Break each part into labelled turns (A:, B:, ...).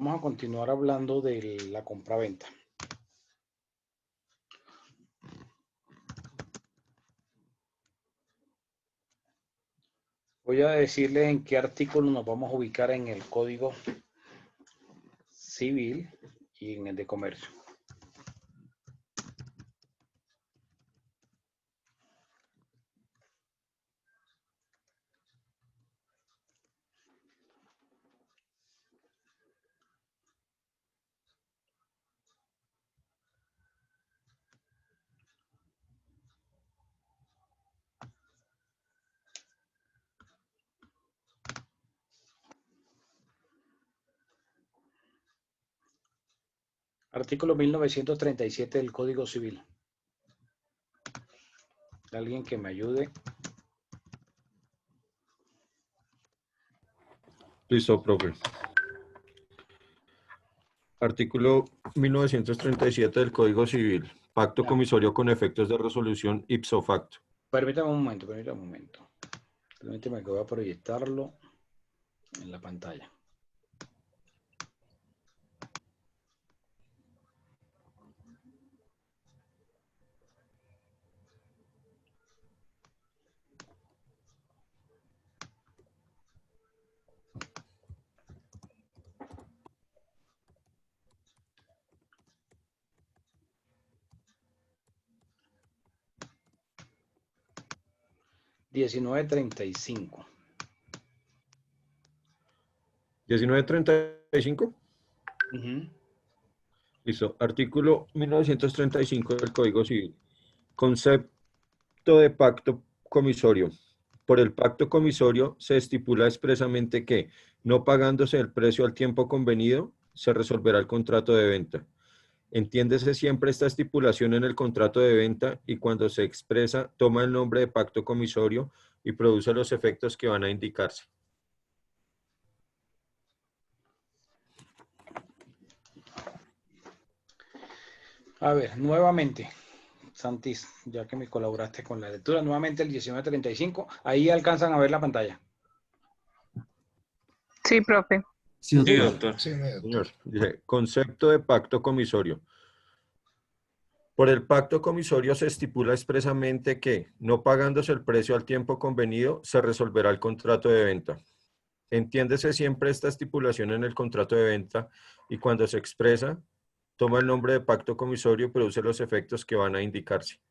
A: Vamos a continuar hablando de la compraventa. Voy a decirles en qué artículo nos vamos a ubicar en el Código Civil y en el de Comercio. Artículo 1937 del Código Civil. Alguien que me ayude.
B: Listo, profe. Artículo 1937 del Código Civil. Pacto comisorio con efectos de resolución ipso facto.
A: Permítame un momento, permítame un momento. Permítame que voy a proyectarlo en la pantalla. $19.35.
B: 1935. Listo. Artículo 1935 del Código Civil. Concepto de pacto comisorio. Por el pacto comisorio se estipula expresamente que, no pagándose el precio al tiempo convenido, se resolverá el contrato de venta. Entiéndese siempre esta estipulación en el contrato de venta y cuando se expresa, toma el nombre de pacto comisorio y produce los efectos que van a indicarse.
A: A ver, nuevamente, Santis, ya que me colaboraste con la lectura, nuevamente el 1935, ahí alcanzan a ver la pantalla.
C: Sí, profe.
D: Sí,
B: doctor.
D: Sí,
B: Señor, dice, concepto de pacto comisorio. Por el pacto comisorio se estipula expresamente que, no pagándose el precio al tiempo convenido, se resolverá el contrato de venta. Entiéndese siempre esta estipulación en el contrato de venta y cuando se expresa, toma el nombre de pacto comisorio y produce los efectos que van a indicarse.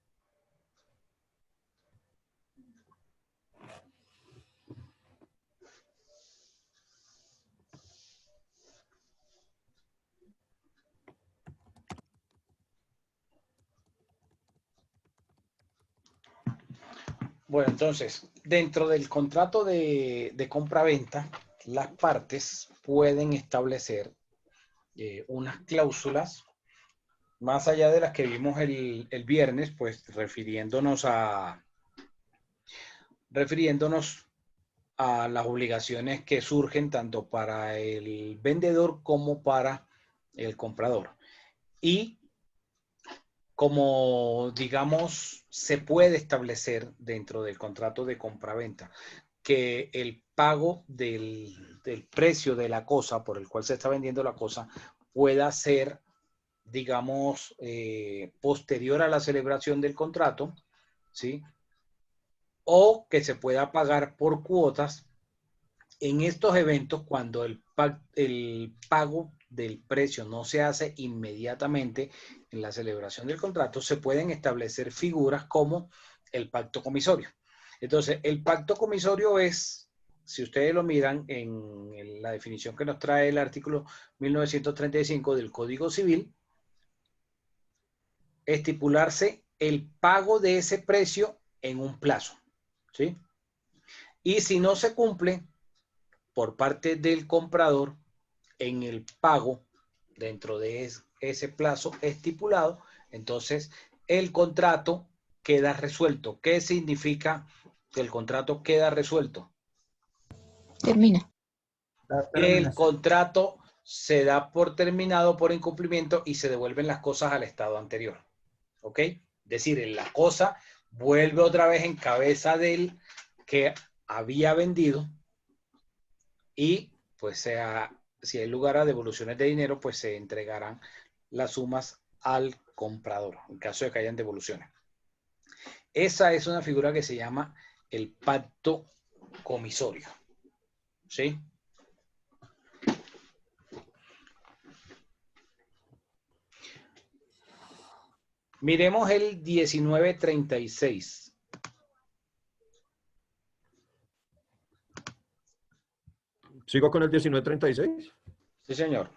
A: Bueno, entonces, dentro del contrato de compra-venta, las partes pueden establecer unas cláusulas, más allá de las que vimos el viernes, pues refiriéndonos a las obligaciones que surgen tanto para el vendedor como para el comprador. Y como, digamos, se puede establecer dentro del contrato de compra-venta que el pago del precio de la cosa por el cual se está vendiendo la cosa pueda ser, digamos, posterior a la celebración del contrato, ¿sí? O que se pueda pagar por cuotas. En estos eventos, cuando el pago del precio no se hace inmediatamente en la celebración del contrato, se pueden establecer figuras como el pacto comisorio. Entonces, el pacto comisorio es, si ustedes lo miran en la definición que nos trae el artículo 1935 del Código Civil, estipularse el pago de ese precio en un plazo, ¿sí? Y si no se cumple por parte del comprador en el pago dentro de ese plazo estipulado, entonces el contrato queda resuelto. ¿Qué significa que el contrato queda resuelto?
C: Termina.
A: El contrato se da por terminado por incumplimiento y se devuelven las cosas al estado anterior. ¿Ok? Es decir, la cosa vuelve otra vez en cabeza del que había vendido y pues si hay lugar a devoluciones de dinero, pues se entregarán las sumas al comprador, en caso de que hayan devoluciones. Esa es una figura que se llama el pacto comisorio. ¿Sí? Miremos el 1936.
B: ¿Sigo con el 1936?
A: Sí, señor.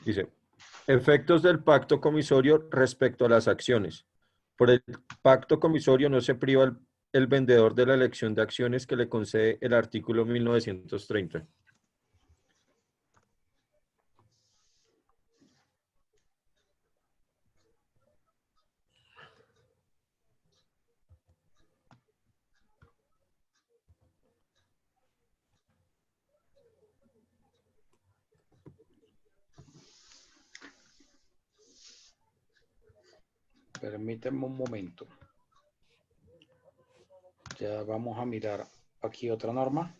B: Dice, efectos del pacto comisorio respecto a las acciones. Por el pacto comisorio no se priva el vendedor de la elección de acciones que le concede el artículo 1930.
A: Permítanme un momento. Ya vamos a mirar aquí otra norma.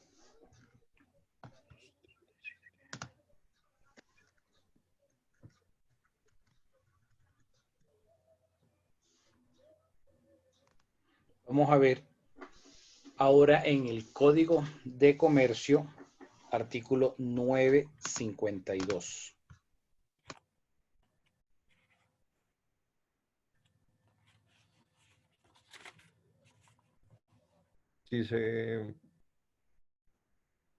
A: Vamos a ver ahora en el Código de Comercio, artículo 952.
B: Dice,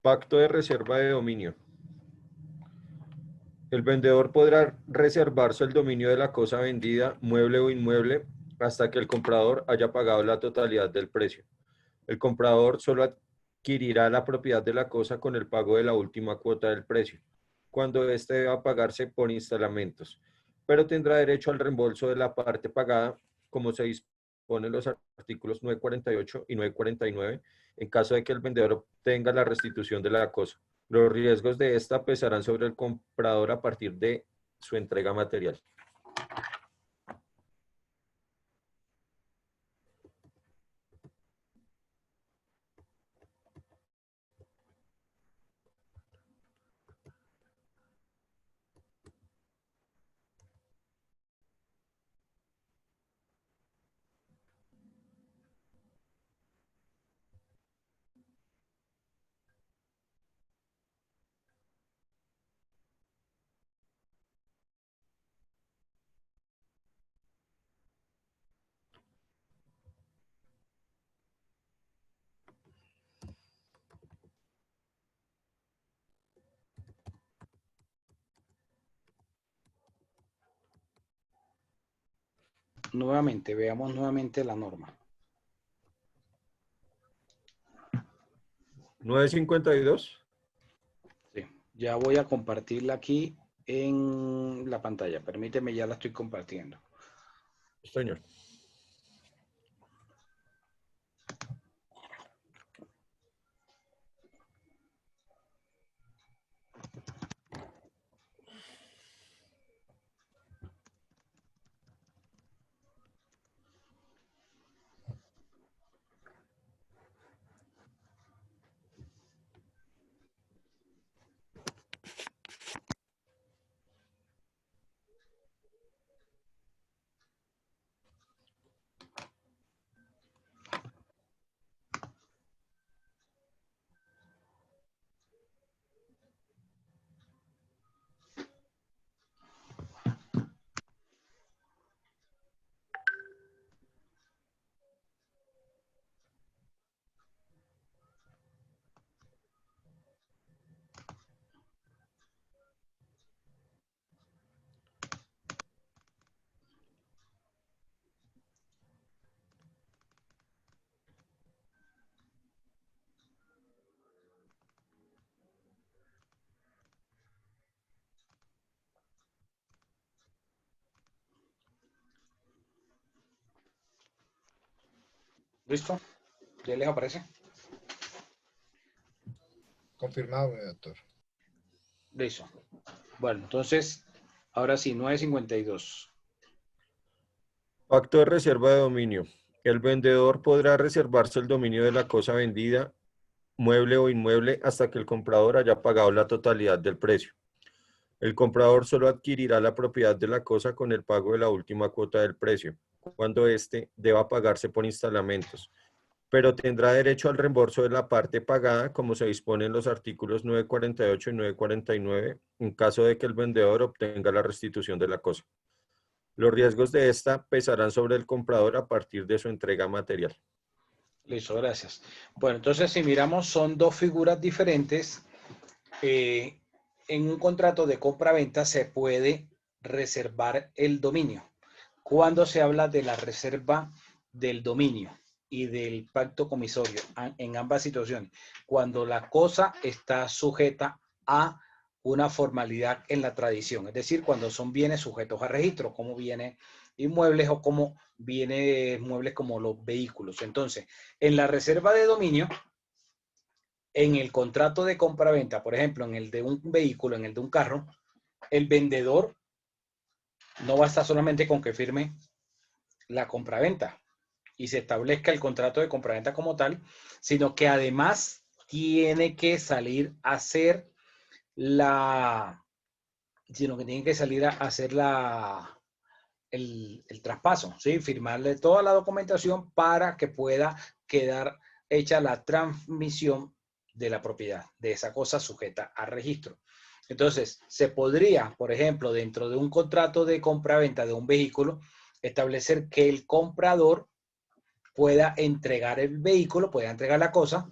B: pacto de reserva de dominio. El vendedor podrá reservarse el dominio de la cosa vendida, mueble o inmueble, hasta que el comprador haya pagado la totalidad del precio. El comprador solo adquirirá la propiedad de la cosa con el pago de la última cuota del precio, cuando éste deba pagarse por instalamentos, pero tendrá derecho al reembolso de la parte pagada, como se dispone en los artículos 948 y 949, en caso de que el vendedor obtenga la restitución de la cosa. Los riesgos de esta pesarán sobre el comprador a partir de su entrega material.
A: Nuevamente, veamos nuevamente la norma.
B: 952.
A: Sí, ya voy a compartirla aquí en la pantalla. Permíteme, ya la estoy compartiendo.
B: Señor.
A: ¿Listo? ¿Ya les aparece?
D: Confirmado, mi doctor.
A: Listo. Bueno, entonces, ahora sí, 952.
B: Pacto de reserva de dominio. El vendedor podrá reservarse el dominio de la cosa vendida, mueble o inmueble hasta que el comprador haya pagado la totalidad del precio. El comprador solo adquirirá la propiedad de la cosa con el pago de la última cuota del precio, cuando éste deba pagarse por instalamentos, pero tendrá derecho al reembolso de la parte pagada, como se dispone en los artículos 948 y 949, en caso de que el vendedor obtenga la restitución de la cosa. Los riesgos de esta pesarán sobre el comprador a partir de su entrega material.
A: Listo, gracias. Bueno, entonces si miramos, son dos figuras diferentes. En un contrato de compra-venta se puede reservar el dominio. Cuando se habla de la reserva del dominio y del pacto comisorio, en ambas situaciones, cuando la cosa está sujeta a una formalidad en la tradición, es decir, cuando son bienes sujetos a registro, como bienes inmuebles o como bienes muebles como los vehículos. Entonces, en la reserva de dominio, en el contrato de compra-venta, por ejemplo, en el de un vehículo, en el de un carro, el vendedor no basta solamente con que firme la compraventa y se establezca el contrato de compraventa como tal, sino que además tiene que salir a hacer el traspaso, ¿sí? Firmarle toda la documentación para que pueda quedar hecha la transmisión de la propiedad, de esa cosa sujeta a registro. Entonces, se podría, por ejemplo, dentro de un contrato de compra-venta de un vehículo, establecer que el comprador pueda entregar el vehículo, pueda entregar la cosa,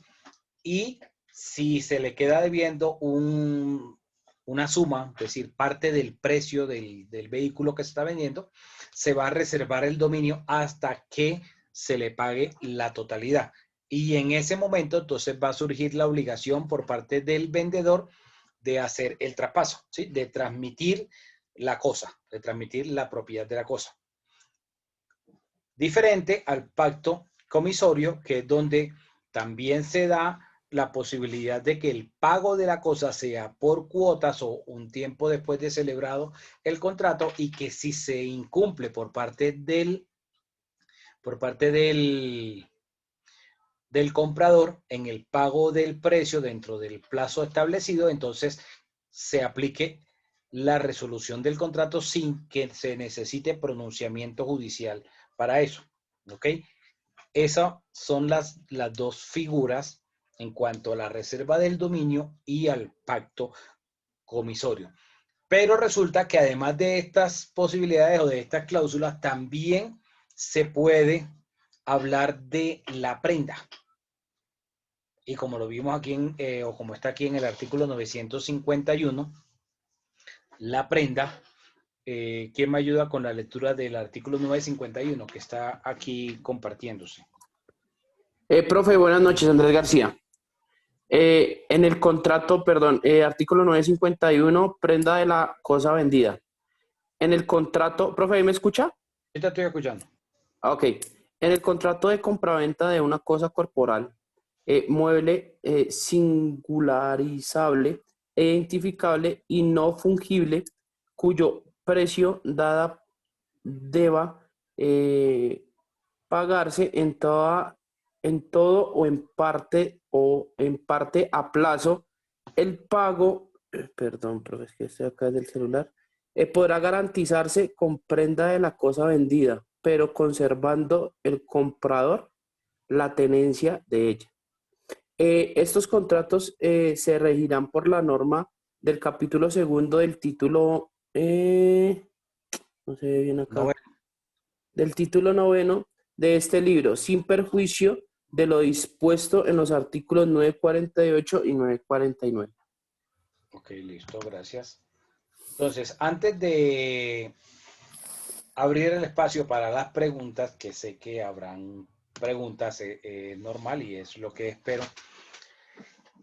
A: y si se le queda debiendo una suma, es decir, parte del precio del vehículo que se está vendiendo, se va a reservar el dominio hasta que se le pague la totalidad. Y en ese momento, entonces, va a surgir la obligación por parte del vendedor de hacer el traspaso, ¿sí? De transmitir la cosa, de transmitir la propiedad de la cosa. Diferente al pacto comisorio, que es donde también se da la posibilidad de que el pago de la cosa sea por cuotas o un tiempo después de celebrado el contrato, y que si se incumple por parte del comprador en el pago del precio dentro del plazo establecido, entonces se aplique la resolución del contrato sin que se necesite pronunciamiento judicial para eso. ¿Ok? Esas son las dos figuras en cuanto a la reserva del dominio y al pacto comisorio. Pero resulta que además de estas posibilidades o de estas cláusulas, también se puede hablar de la prenda. Y como lo vimos aquí, o como está aquí en el artículo 951, la prenda, ¿quién me ayuda con la lectura del artículo 951 que está aquí compartiéndose?
E: Profe, buenas noches, Andrés García. En el contrato, perdón, artículo 951, prenda de la cosa vendida. En el contrato, profe, ¿ahí me escucha?
A: Yo te estoy escuchando.
E: Ok. En el contrato de compraventa de una cosa corporal, mueble singularizable, identificable y no fungible, cuyo precio deba pagarse en todo o en parte a plazo, el pago, perdón, pero es que estoy acá del celular, podrá garantizarse con prenda de la cosa vendida, pero conservando el comprador la tenencia de ella. Estos contratos se regirán por la norma del capítulo segundo del título, no se ve bien acá, del título noveno de este libro, sin perjuicio de lo dispuesto en los artículos 948 y 949.
A: Ok, listo, gracias. Entonces, antes de abrir el espacio para las preguntas, que sé que habrán preguntas normal y es lo que espero.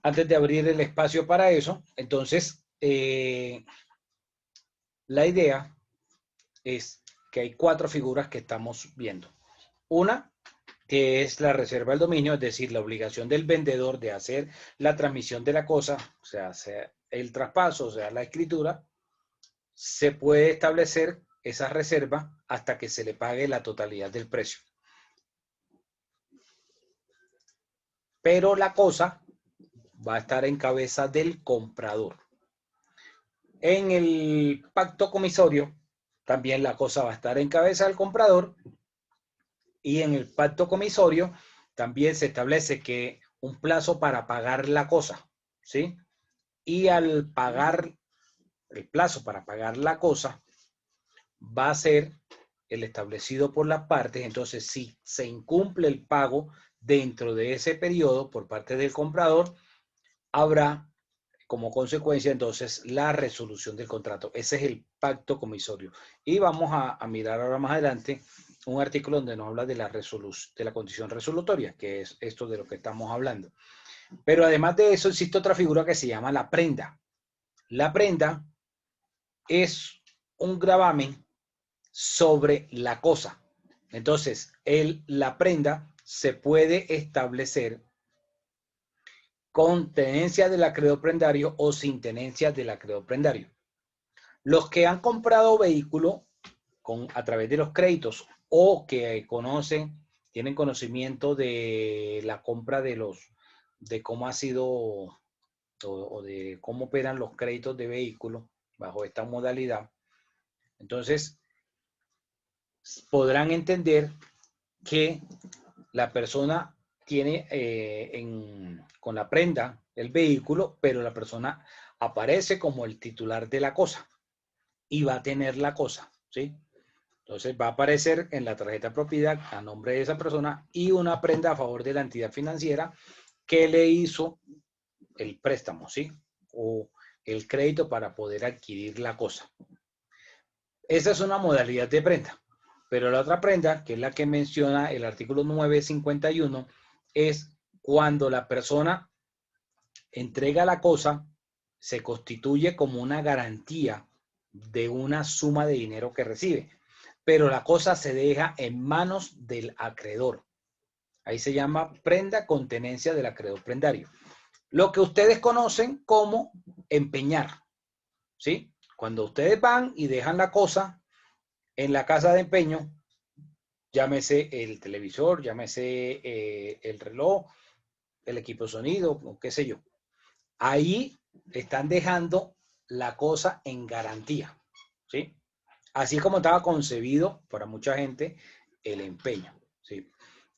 A: Antes de abrir el espacio para eso, entonces, la idea es que hay 4 figuras que estamos viendo. Una, que es la reserva del dominio, es decir, la obligación del vendedor de hacer la transmisión de la cosa, o sea el traspaso, o sea, la escritura. Se puede establecer esa reserva hasta que se le pague la totalidad del precio. Pero la cosa va a estar en cabeza del comprador. En el pacto comisorio, también la cosa va a estar en cabeza del comprador. Y en el pacto comisorio también se establece que un plazo para pagar la cosa, ¿sí? Y al pagar el plazo para pagar la cosa va a ser el establecido por las partes. Entonces, si se incumple el pago dentro de ese periodo por parte del comprador, habrá como consecuencia entonces la resolución del contrato. Ese es el pacto comisorio. Y vamos a mirar ahora más adelante un artículo donde nos habla de la condición resolutoria, que es esto de lo que estamos hablando. Pero además de eso existe otra figura que se llama la prenda. La prenda es un gravamen sobre la cosa. Entonces, la prenda se puede establecer con tenencia del acreedor prendario o sin tenencia del acreedor prendario. Los que han comprado vehículo a través de los créditos o que tienen conocimiento de la compra de cómo ha sido o de cómo operan los créditos de vehículo bajo esta modalidad, entonces podrán entender que la persona tiene con la prenda el vehículo, pero la persona aparece como el titular de la cosa y va a tener la cosa, ¿sí? Entonces va a aparecer en la tarjeta de propiedad a nombre de esa persona y una prenda a favor de la entidad financiera que le hizo el préstamo, ¿sí? O el crédito para poder adquirir la cosa. Esa es una modalidad de prenda. Pero la otra prenda, que es la que menciona el artículo 951, es cuando la persona entrega la cosa, se constituye como una garantía de una suma de dinero que recibe. Pero la cosa se deja en manos del acreedor. Ahí se llama prenda con tenencia del acreedor prendario. Lo que ustedes conocen como empeñar, ¿sí? Cuando ustedes van y dejan la cosa en la casa de empeño, llámese el televisor, llámese el reloj, el equipo de sonido, o qué sé yo. Ahí están dejando la cosa en garantía, ¿sí? Así como estaba concebido para mucha gente el empeño, ¿sí?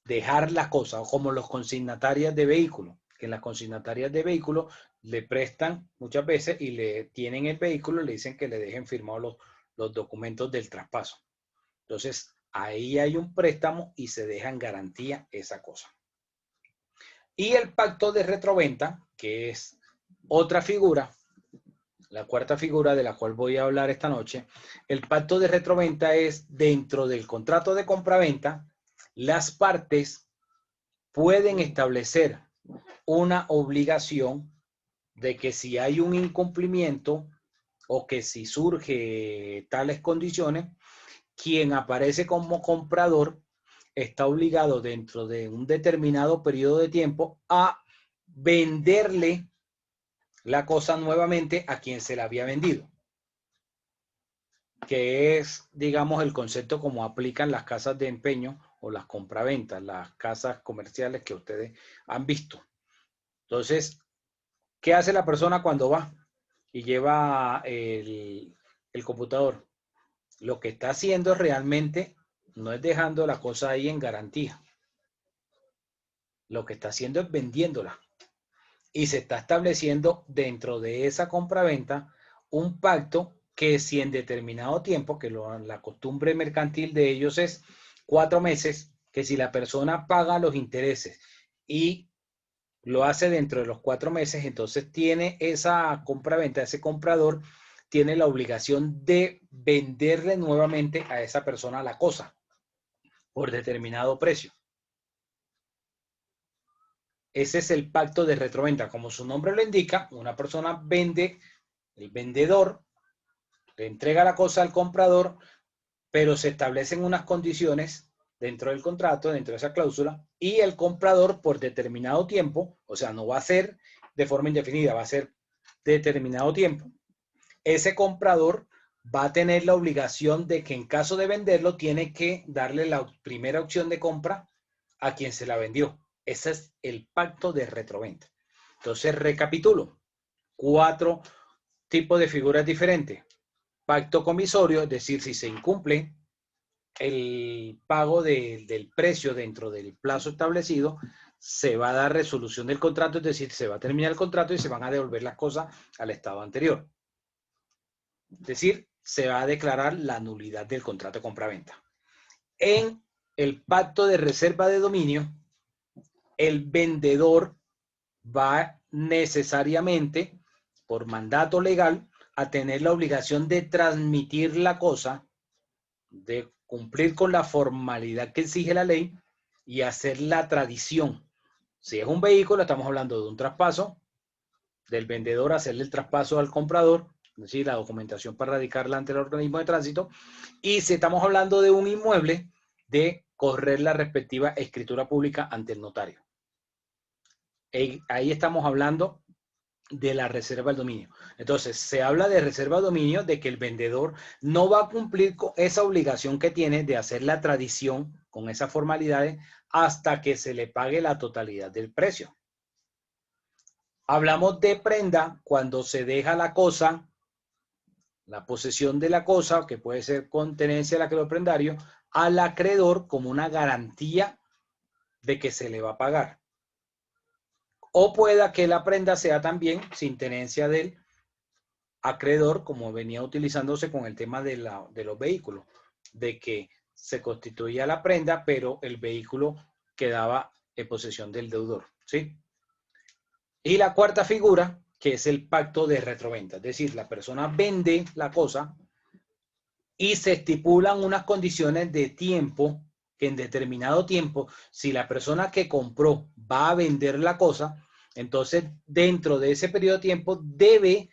A: Dejar las cosas, como los consignatarios de vehículos, que en las consignatarias de vehículos le prestan muchas veces y le tienen el vehículo, le dicen que le dejen firmados los documentos del traspaso. Entonces, ahí hay un préstamo y se deja en garantía esa cosa. Y el pacto de retroventa, que es otra figura, la cuarta figura de la cual voy a hablar esta noche. El pacto de retroventa es dentro del contrato de compraventa, las partes pueden establecer una obligación de que si hay un incumplimiento o que si surge tales condiciones, quien aparece como comprador está obligado dentro de un determinado periodo de tiempo a venderle la cosa nuevamente a quien se la había vendido, que es, digamos, el concepto como aplican las casas de empeño o las compraventas, las casas comerciales que ustedes han visto. Entonces, ¿qué hace la persona cuando va y lleva el computador? Lo que está haciendo realmente no es dejando la cosa ahí en garantía. Lo que está haciendo es vendiéndola. Y se está estableciendo dentro de esa compraventa un pacto que si en determinado tiempo, que la costumbre mercantil de ellos es 4 meses, que si la persona paga los intereses y lo hace dentro de los 4 meses, entonces tiene esa compraventa, ese comprador tiene la obligación de venderle nuevamente a esa persona la cosa por determinado precio. Ese es el pacto de retroventa. Como su nombre lo indica, una persona vende, el vendedor le entrega la cosa al comprador, pero se establecen unas condiciones dentro del contrato, dentro de esa cláusula, y el comprador por determinado tiempo, o sea, no va a ser de forma indefinida, va a ser determinado tiempo. Ese comprador va a tener la obligación de que en caso de venderlo, tiene que darle la primera opción de compra a quien se la vendió. Ese es el pacto de retroventa. Entonces, recapitulo. 4 tipos de figuras diferentes. Pacto comisorio, es decir, si se incumple el pago del precio dentro del plazo establecido, se va a dar resolución del contrato, es decir, se va a terminar el contrato y se van a devolver las cosas al estado anterior. Es decir, se va a declarar la nulidad del contrato de compraventa. En el pacto de reserva de dominio, el vendedor va necesariamente, por mandato legal, a tener la obligación de transmitir la cosa, de cumplir con la formalidad que exige la ley y hacer la tradición. Si es un vehículo, estamos hablando de un traspaso, del vendedor hacerle el traspaso al comprador, es decir, la documentación para radicarla ante el organismo de tránsito. Y si estamos hablando de un inmueble, de correr la respectiva escritura pública ante el notario. Ahí estamos hablando de la reserva del dominio. Entonces, se habla de reserva de dominio, de que el vendedor no va a cumplir con esa obligación que tiene de hacer la tradición con esas formalidades hasta que se le pague la totalidad del precio. Hablamos de prenda cuando se deja la cosa, la posesión de la cosa, que puede ser con tenencia del acreedor prendario, al acreedor como una garantía de que se le va a pagar. O pueda que la prenda sea también sin tenencia del acreedor, como venía utilizándose con el tema de los vehículos, de que se constituía la prenda, pero el vehículo quedaba en posesión del deudor, ¿sí? Y la cuarta figura, que es el pacto de retroventa, es decir, la persona vende la cosa y se estipulan unas condiciones de tiempo, que en determinado tiempo, si la persona que compró va a vender la cosa, entonces dentro de ese periodo de tiempo debe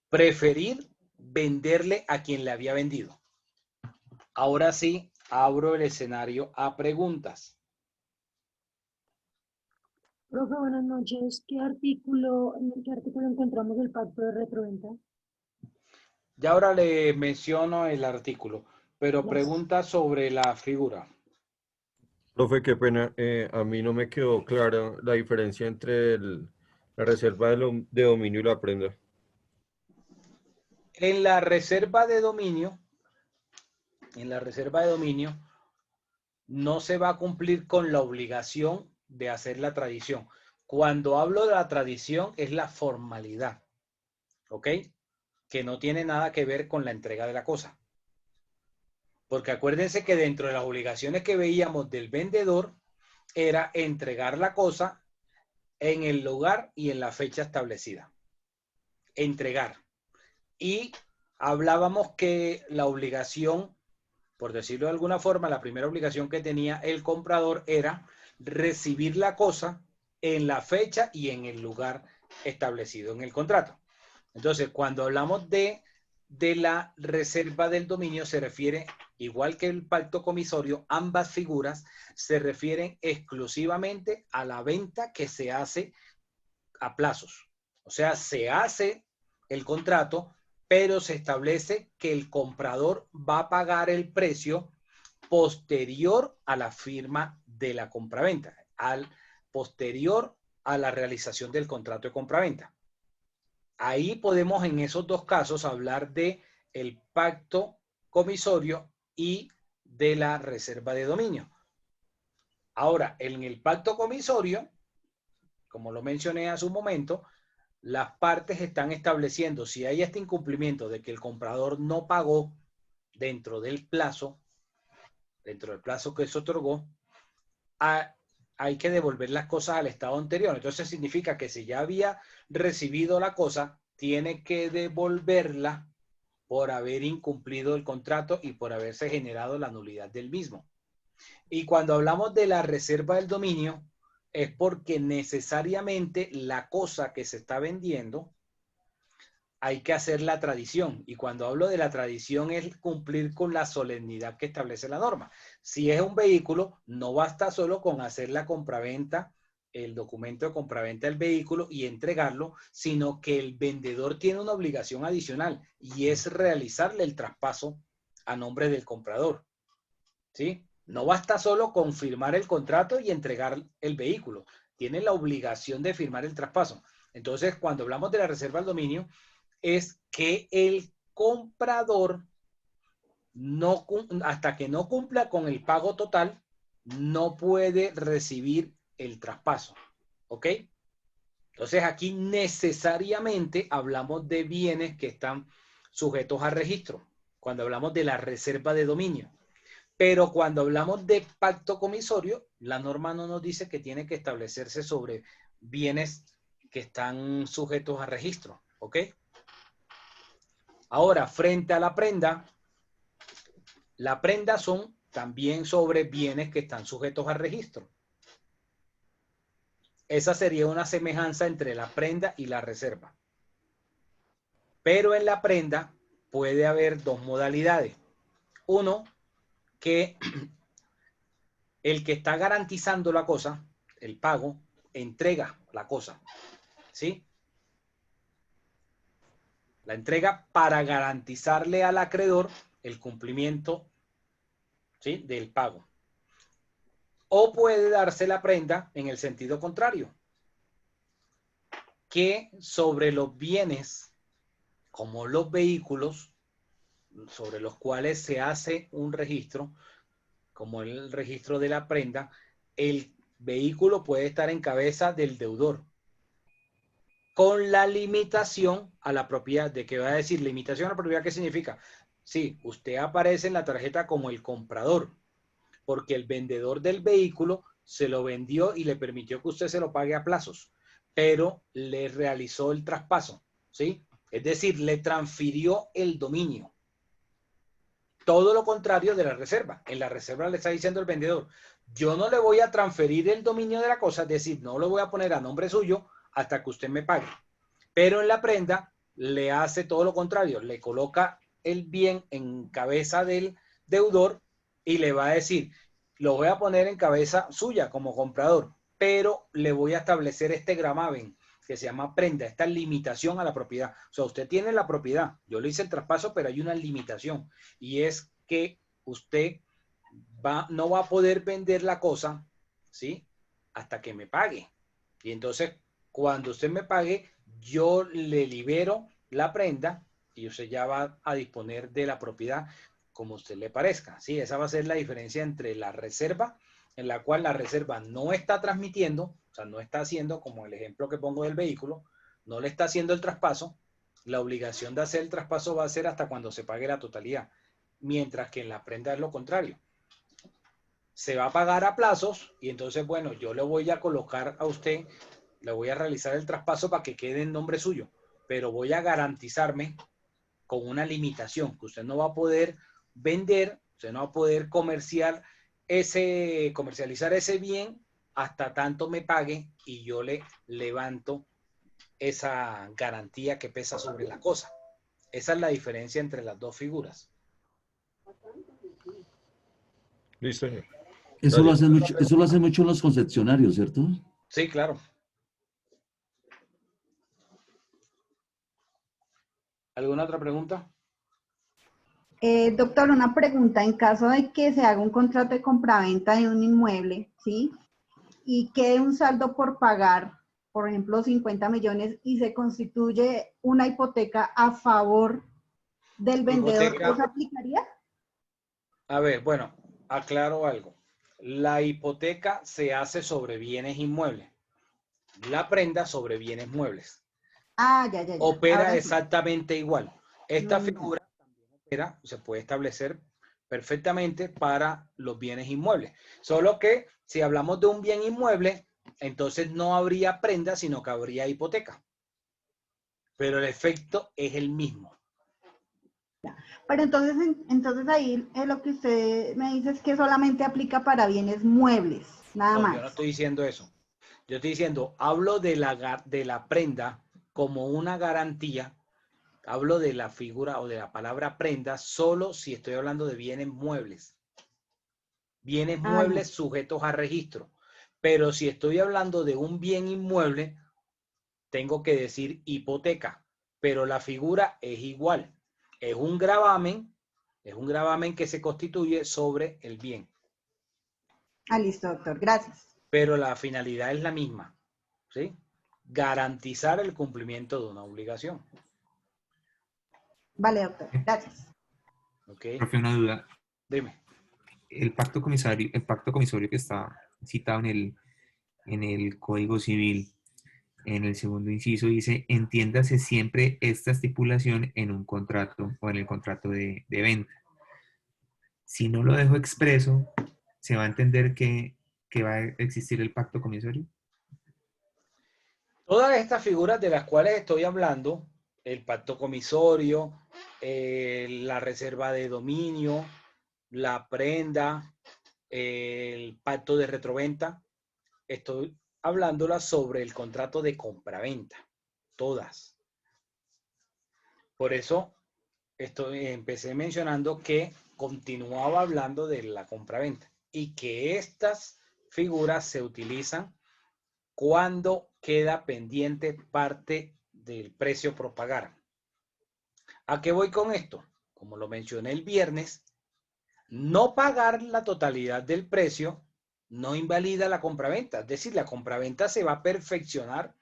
A: preferir venderle a quien le había vendido. Ahora sí, abro el escenario a preguntas.
F: Profe, buenas noches. ¿En qué artículo encontramos el pacto de retroventa?
A: Ya ahora le menciono el artículo, pero
F: Gracias.
A: pregunta sobre la figura.
B: Profe, qué pena, a mí no me quedó clara la diferencia entre la reserva de dominio y la prenda.
A: En la reserva de dominio, no se va a cumplir con la obligación de hacer la tradición. Cuando hablo de la tradición es la formalidad, ¿ok? Que no tiene nada que ver con la entrega de la cosa. Porque acuérdense que dentro de las obligaciones que veíamos del vendedor era entregar la cosa en el lugar y en la fecha establecida. Entregar. Y hablábamos que la obligación, por decirlo de alguna forma, la primera obligación que tenía el comprador era recibir la cosa en la fecha y en el lugar establecido en el contrato. Entonces, cuando hablamos de la reserva del dominio, se refiere, igual que el pacto comisorio, ambas figuras se refieren exclusivamente a la venta que se hace a plazos. O sea, se hace el contrato, pero se establece que el comprador va a pagar el precio posterior a la firma de la compraventa, posterior a la realización del contrato de compraventa. Ahí podemos en esos dos casos hablar de el pacto comisorio y de la reserva de dominio. Ahora, en el pacto comisorio, como lo mencioné hace un momento, las partes están estableciendo si hay este incumplimiento de que el comprador no pagó dentro del plazo que se otorgó, hay que devolver las cosas al estado anterior. Entonces significa que si ya había recibido la cosa, tiene que devolverla por haber incumplido el contrato y por haberse generado la nulidad del mismo. Y cuando hablamos de la reserva del dominio, es porque necesariamente la cosa que se está vendiendo hay que hacer la tradición. Y cuando hablo de la tradición es cumplir con la solemnidad que establece la norma. Si es un vehículo, no basta solo con hacer la compraventa, el documento de compraventa del vehículo y entregarlo, sino que el vendedor tiene una obligación adicional y es realizarle el traspaso a nombre del comprador. ¿Sí? No basta solo con firmar el contrato y entregar el vehículo. Tiene la obligación de firmar el traspaso. Entonces, cuando hablamos de la reserva del dominio, es que el comprador, no, hasta que no cumpla con el pago total, no puede recibir el traspaso. ¿Ok? Entonces, aquí necesariamente hablamos de bienes que están sujetos a registro, cuando hablamos de la reserva de dominio. Pero cuando hablamos de pacto comisorio, la norma no nos dice que tiene que establecerse sobre bienes que están sujetos a registro. ¿Ok? Ahora, frente a la prenda son también sobre bienes que están sujetos a registro. Esa sería una semejanza entre la prenda y la reserva. Pero en la prenda puede haber dos modalidades. Uno, que el que está garantizando la cosa, el pago, entrega la cosa. ¿Sí? La entrega para garantizarle al acreedor el cumplimiento, ¿sí?, del pago. O puede darse la prenda en el sentido contrario, que sobre los bienes, como los vehículos, sobre los cuales se hace un registro, como el registro de la prenda, el vehículo puede estar en cabeza del deudor, con la limitación a la propiedad. ¿De qué va a decir? Limitación a la propiedad, ¿qué significa? Sí, usted aparece en la tarjeta como el comprador, porque el vendedor del vehículo se lo vendió y le permitió que usted se lo pague a plazos, pero le realizó el traspaso, ¿sí? Es decir, le transfirió el dominio. Todo lo contrario de la reserva. En la reserva le está diciendo el vendedor, yo no le voy a transferir el dominio de la cosa, es decir, no lo voy a poner a nombre suyo hasta que usted me pague. Pero en la prenda le hace todo lo contrario, le coloca el bien en cabeza del deudor y le va a decir, lo voy a poner en cabeza suya como comprador, pero le voy a establecer este gravamen que se llama prenda, esta limitación a la propiedad. O sea, usted tiene la propiedad, yo le hice el traspaso, pero hay una limitación, y es que usted no va a poder vender la cosa, ¿sí?, hasta que me pague. Y entonces, cuando usted me pague, yo le libero la prenda y usted ya va a disponer de la propiedad como usted le parezca. ¿Sí? Esa va a ser la diferencia entre la reserva, en la cual la reserva no está transmitiendo, o sea, no está haciendo, como el ejemplo que pongo del vehículo, no le está haciendo el traspaso. La obligación de hacer el traspaso va a ser hasta cuando se pague la totalidad, mientras que en la prenda es lo contrario. Se va a pagar a plazos y entonces, bueno, yo le voy a colocar a usted, le voy a realizar el traspaso para que quede en nombre suyo, pero voy a garantizarme con una limitación, que usted no va a poder vender, usted no va a poder comercializar ese bien hasta tanto me pague y yo le levanto esa garantía que pesa sobre la cosa. Esa es la diferencia entre las dos figuras.
B: Listo, señor.
G: Eso lo hacen mucho los concesionarios, ¿cierto?
A: Sí, claro. ¿Alguna otra pregunta?
H: Doctor, una pregunta. En caso de que se haga un contrato de compraventa de un inmueble, ¿sí?, y quede un saldo por pagar, por ejemplo, 50 millones, y se constituye una hipoteca a favor del vendedor, ¿eso aplicaría?
A: A ver, bueno, aclaro algo. La hipoteca se hace sobre bienes inmuebles. La prenda sobre bienes muebles.
H: Ah, ya.
A: Opera
H: Ahora sí.
A: exactamente igual. Esta figura también opera, se puede establecer perfectamente para los bienes inmuebles. Solo que si hablamos de un bien inmueble, entonces no habría prenda, sino que habría hipoteca. Pero el efecto es el mismo.
H: Pero entonces ahí lo que usted me dice es que solamente aplica para bienes muebles, nada
A: No,
H: más.
A: yo no estoy diciendo eso. Yo estoy diciendo, hablo de la prenda como una garantía. Hablo de la figura o de la palabra prenda solo si estoy hablando de bienes muebles. Bienes muebles sujetos a registro. Pero si estoy hablando de un bien inmueble, tengo que decir hipoteca. Pero la figura es igual. Es un gravamen que se constituye sobre el bien.
H: Ah, listo, doctor. Gracias.
A: pero la finalidad es la misma, ¿sí? Garantizar el cumplimiento de una obligación.
H: Vale, doctor. Gracias.
A: ¿Ok?
I: Profe, una duda.
A: Dime.
I: El pacto comisorio que está citado en el Código Civil, en el segundo inciso, dice, entiéndase siempre esta estipulación en un contrato o en el contrato de venta. Si no lo dejo expreso, ¿se va a entender que va a existir el pacto comisorio?
A: Todas estas figuras de las cuales estoy hablando, el pacto comisorio, la reserva de dominio, la prenda, el pacto de retroventa, estoy hablándolas sobre el contrato de compraventa, todas. Por eso empecé mencionando que continuaba hablando de la compraventa y que estas figuras se utilizan cuando queda pendiente parte del precio por pagar. ¿A qué voy con esto? Como lo mencioné el viernes, no pagar la totalidad del precio no invalida la compraventa. Es decir, la compraventa se va a perfeccionar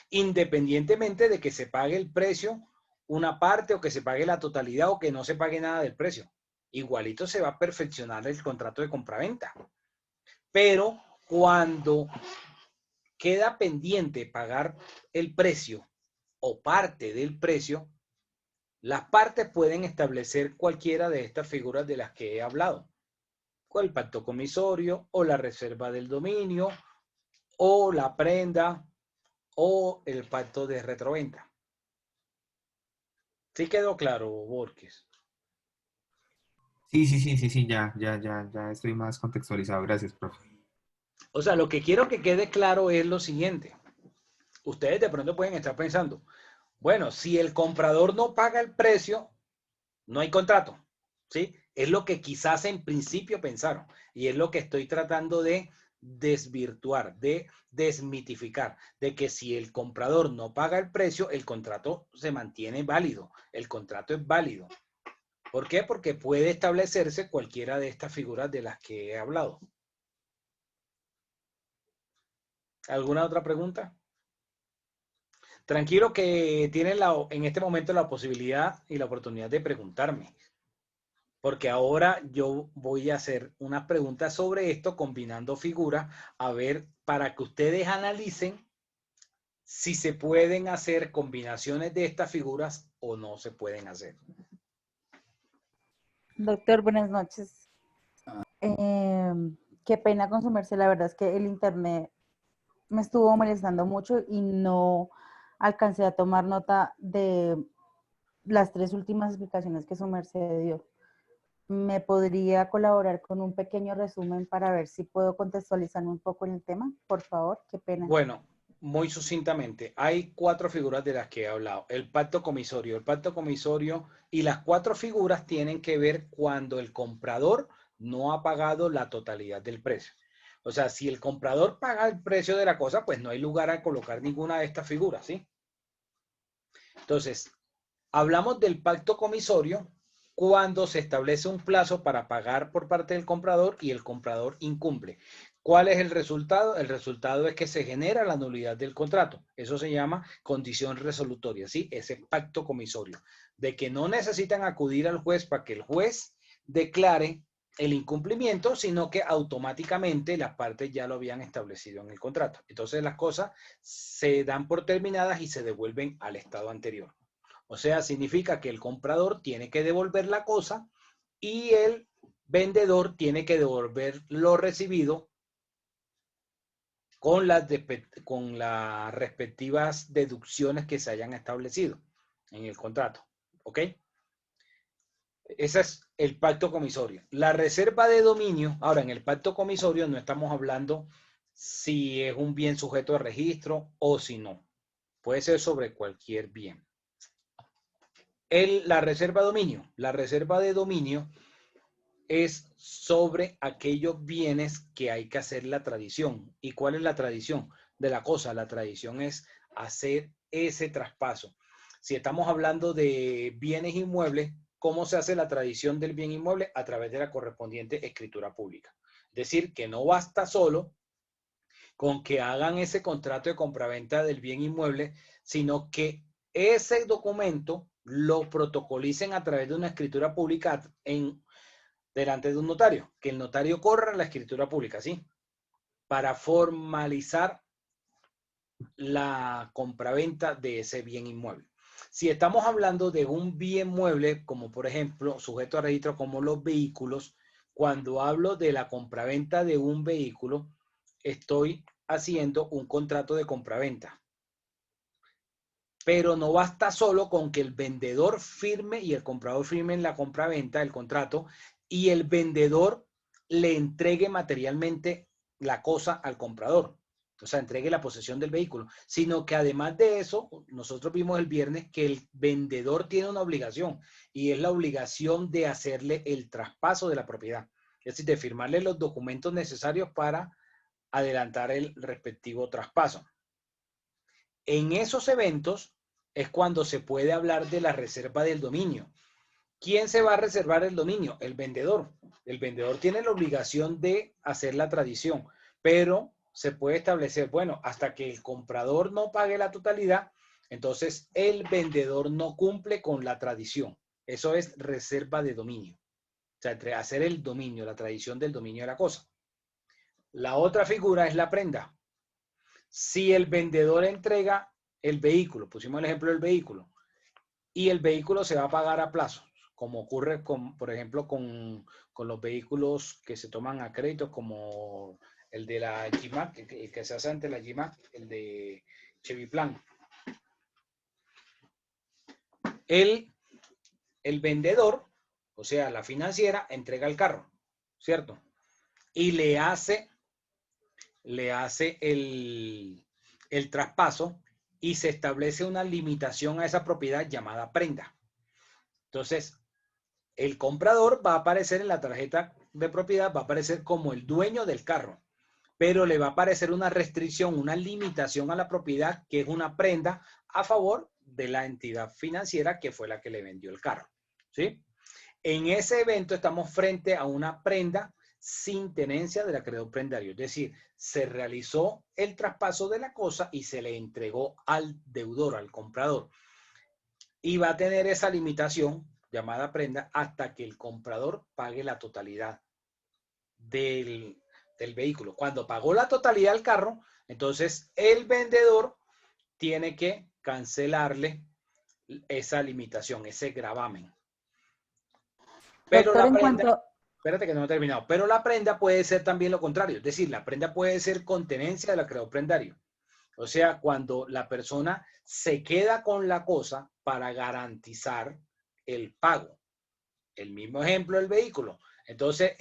A: independientemente de que se pague el precio, una parte, o que se pague la totalidad, o que no se pague nada del precio. Igualito se va a perfeccionar el contrato de compraventa. Pero cuando queda pendiente pagar el precio o parte del precio, las partes pueden establecer cualquiera de estas figuras de las que he hablado. O el pacto comisorio, o la reserva del dominio, o la prenda, o el pacto de retroventa. ¿Sí quedó claro, Borges?
I: Sí, ya estoy más contextualizado. Gracias, profe.
A: O sea, lo que quiero que quede claro es lo siguiente. Ustedes de pronto pueden estar pensando, bueno, si el comprador no paga el precio, no hay contrato, ¿sí? Es lo que quizás en principio pensaron y es lo que estoy tratando de desvirtuar, de desmitificar, de que si el comprador no paga el precio, el contrato se mantiene válido, el contrato es válido. ¿Por qué? Porque puede establecerse cualquiera de estas figuras de las que he hablado. ¿Alguna otra pregunta? Tranquilo que tienen en este momento la posibilidad y la oportunidad de preguntarme, porque ahora yo voy a hacer unas preguntas sobre esto combinando figuras, a ver, para que ustedes analicen si se pueden hacer combinaciones de estas figuras o no se pueden hacer.
C: Doctor, buenas noches. Qué pena con su merced, la verdad es que el internet me estuvo molestando mucho y no alcancé a tomar nota de las 3 últimas explicaciones que su merced dio. ¿Me podría colaborar con un pequeño resumen para ver si puedo contextualizarme un poco en el tema? Por favor, qué pena.
A: Bueno, muy sucintamente, hay 4 figuras de las que he hablado. El pacto comisorio y las 4 figuras tienen que ver cuando el comprador no ha pagado la totalidad del precio. O sea, si el comprador paga el precio de la cosa, pues no hay lugar a colocar ninguna de estas figuras, ¿sí? Entonces, hablamos del pacto comisorio cuando se establece un plazo para pagar por parte del comprador y el comprador incumple. ¿Cuál es el resultado? El resultado es que se genera la nulidad del contrato. Eso se llama condición resolutoria, ¿sí? Ese pacto comisorio, de que no necesitan acudir al juez para que el juez declare el incumplimiento, sino que automáticamente las partes ya lo habían establecido en el contrato. Entonces las cosas se dan por terminadas y se devuelven al estado anterior. O sea, significa que el comprador tiene que devolver la cosa y el vendedor tiene que devolver lo recibido con las respectivas deducciones que se hayan establecido en el contrato. ¿Ok? Ese es el pacto comisorio. La reserva de dominio, ahora en el pacto comisorio no estamos hablando si es un bien sujeto de registro o si no. Puede ser sobre cualquier bien. La reserva de dominio. La reserva de dominio es sobre aquellos bienes que hay que hacer la tradición. ¿Y cuál es la tradición de la cosa? La tradición es hacer ese traspaso. Si estamos hablando de bienes inmuebles, ¿cómo se hace la tradición del bien inmueble? A través de la correspondiente escritura pública. Es decir, que no basta solo con que hagan ese contrato de compraventa del bien inmueble, sino que ese documento lo protocolicen a través de una escritura pública delante de un notario, que el notario corra la escritura pública, ¿sí? Para formalizar la compraventa de ese bien inmueble. Si estamos hablando de un bien mueble, como por ejemplo, sujeto a registro como los vehículos, cuando hablo de la compraventa de un vehículo, estoy haciendo un contrato de compraventa. Pero no basta solo con que el vendedor firme y el comprador firmen la compraventa, el contrato, y el vendedor le entregue materialmente la cosa al comprador. O sea, entregue la posesión del vehículo, sino que además de eso, nosotros vimos el viernes que el vendedor tiene una obligación y es la obligación de hacerle el traspaso de la propiedad, es decir, de firmarle los documentos necesarios para adelantar el respectivo traspaso. En esos eventos es cuando se puede hablar de la reserva del dominio. ¿Quién se va a reservar el dominio? El vendedor. El vendedor tiene la obligación de hacer la tradición, pero se puede establecer, bueno, hasta que el comprador no pague la totalidad, entonces el vendedor no cumple con la tradición. Eso es reserva de dominio. O sea, entre hacer el dominio, la tradición del dominio de la cosa. La otra figura es la prenda. Si el vendedor entrega el vehículo, pusimos el ejemplo del vehículo, y el vehículo se va a pagar a plazo, como ocurre, por ejemplo, con los vehículos que se toman a crédito, como el de la GMAC, el que se hace ante la GMAC, el de Chevy Plan. El vendedor, o sea, la financiera, entrega el carro, ¿cierto? Y le hace el traspaso y se establece una limitación a esa propiedad llamada prenda. Entonces, el comprador va a aparecer en la tarjeta de propiedad, va a aparecer como el dueño del carro, pero le va a aparecer una restricción, una limitación a la propiedad, que es una prenda a favor de la entidad financiera que fue la que le vendió el carro, ¿sí? En ese evento estamos frente a una prenda sin tenencia del acreedor prendario, es decir, se realizó el traspaso de la cosa y se le entregó al deudor, al comprador, y va a tener esa limitación llamada prenda hasta que el comprador pague la totalidad del vehículo. Cuando pagó la totalidad del carro, entonces el vendedor tiene que cancelarle esa limitación, ese gravamen. Pero
C: Doctor,
A: la prenda, espérate que no he terminado, pero la prenda puede ser también lo contrario, es decir, la prenda puede ser con tenencia del acreedor prendario. O sea, cuando la persona se queda con la cosa para garantizar el pago. El mismo ejemplo del vehículo. Entonces,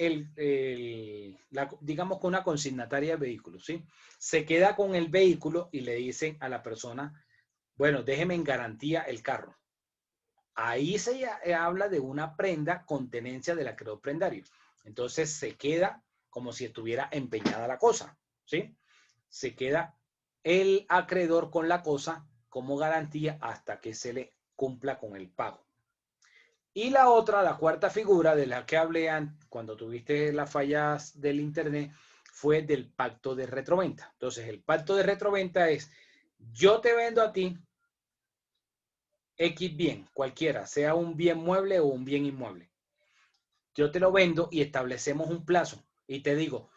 A: digamos que una consignataria de vehículos, ¿sí? Se queda con el vehículo y le dicen a la persona, bueno, déjeme en garantía el carro. Ahí se habla de una prenda con tenencia del acreedor prendario. Entonces, se queda como si estuviera empeñada la cosa, ¿sí? Se queda el acreedor con la cosa como garantía hasta que se le cumpla con el pago. Y la otra, la cuarta figura de la que hablé cuando tuviste las fallas del internet, fue del pacto de retroventa. Entonces, el pacto de retroventa es, yo te vendo a ti X bien, cualquiera, sea un bien mueble o un bien inmueble. Yo te lo vendo y establecemos un plazo. Y te digo,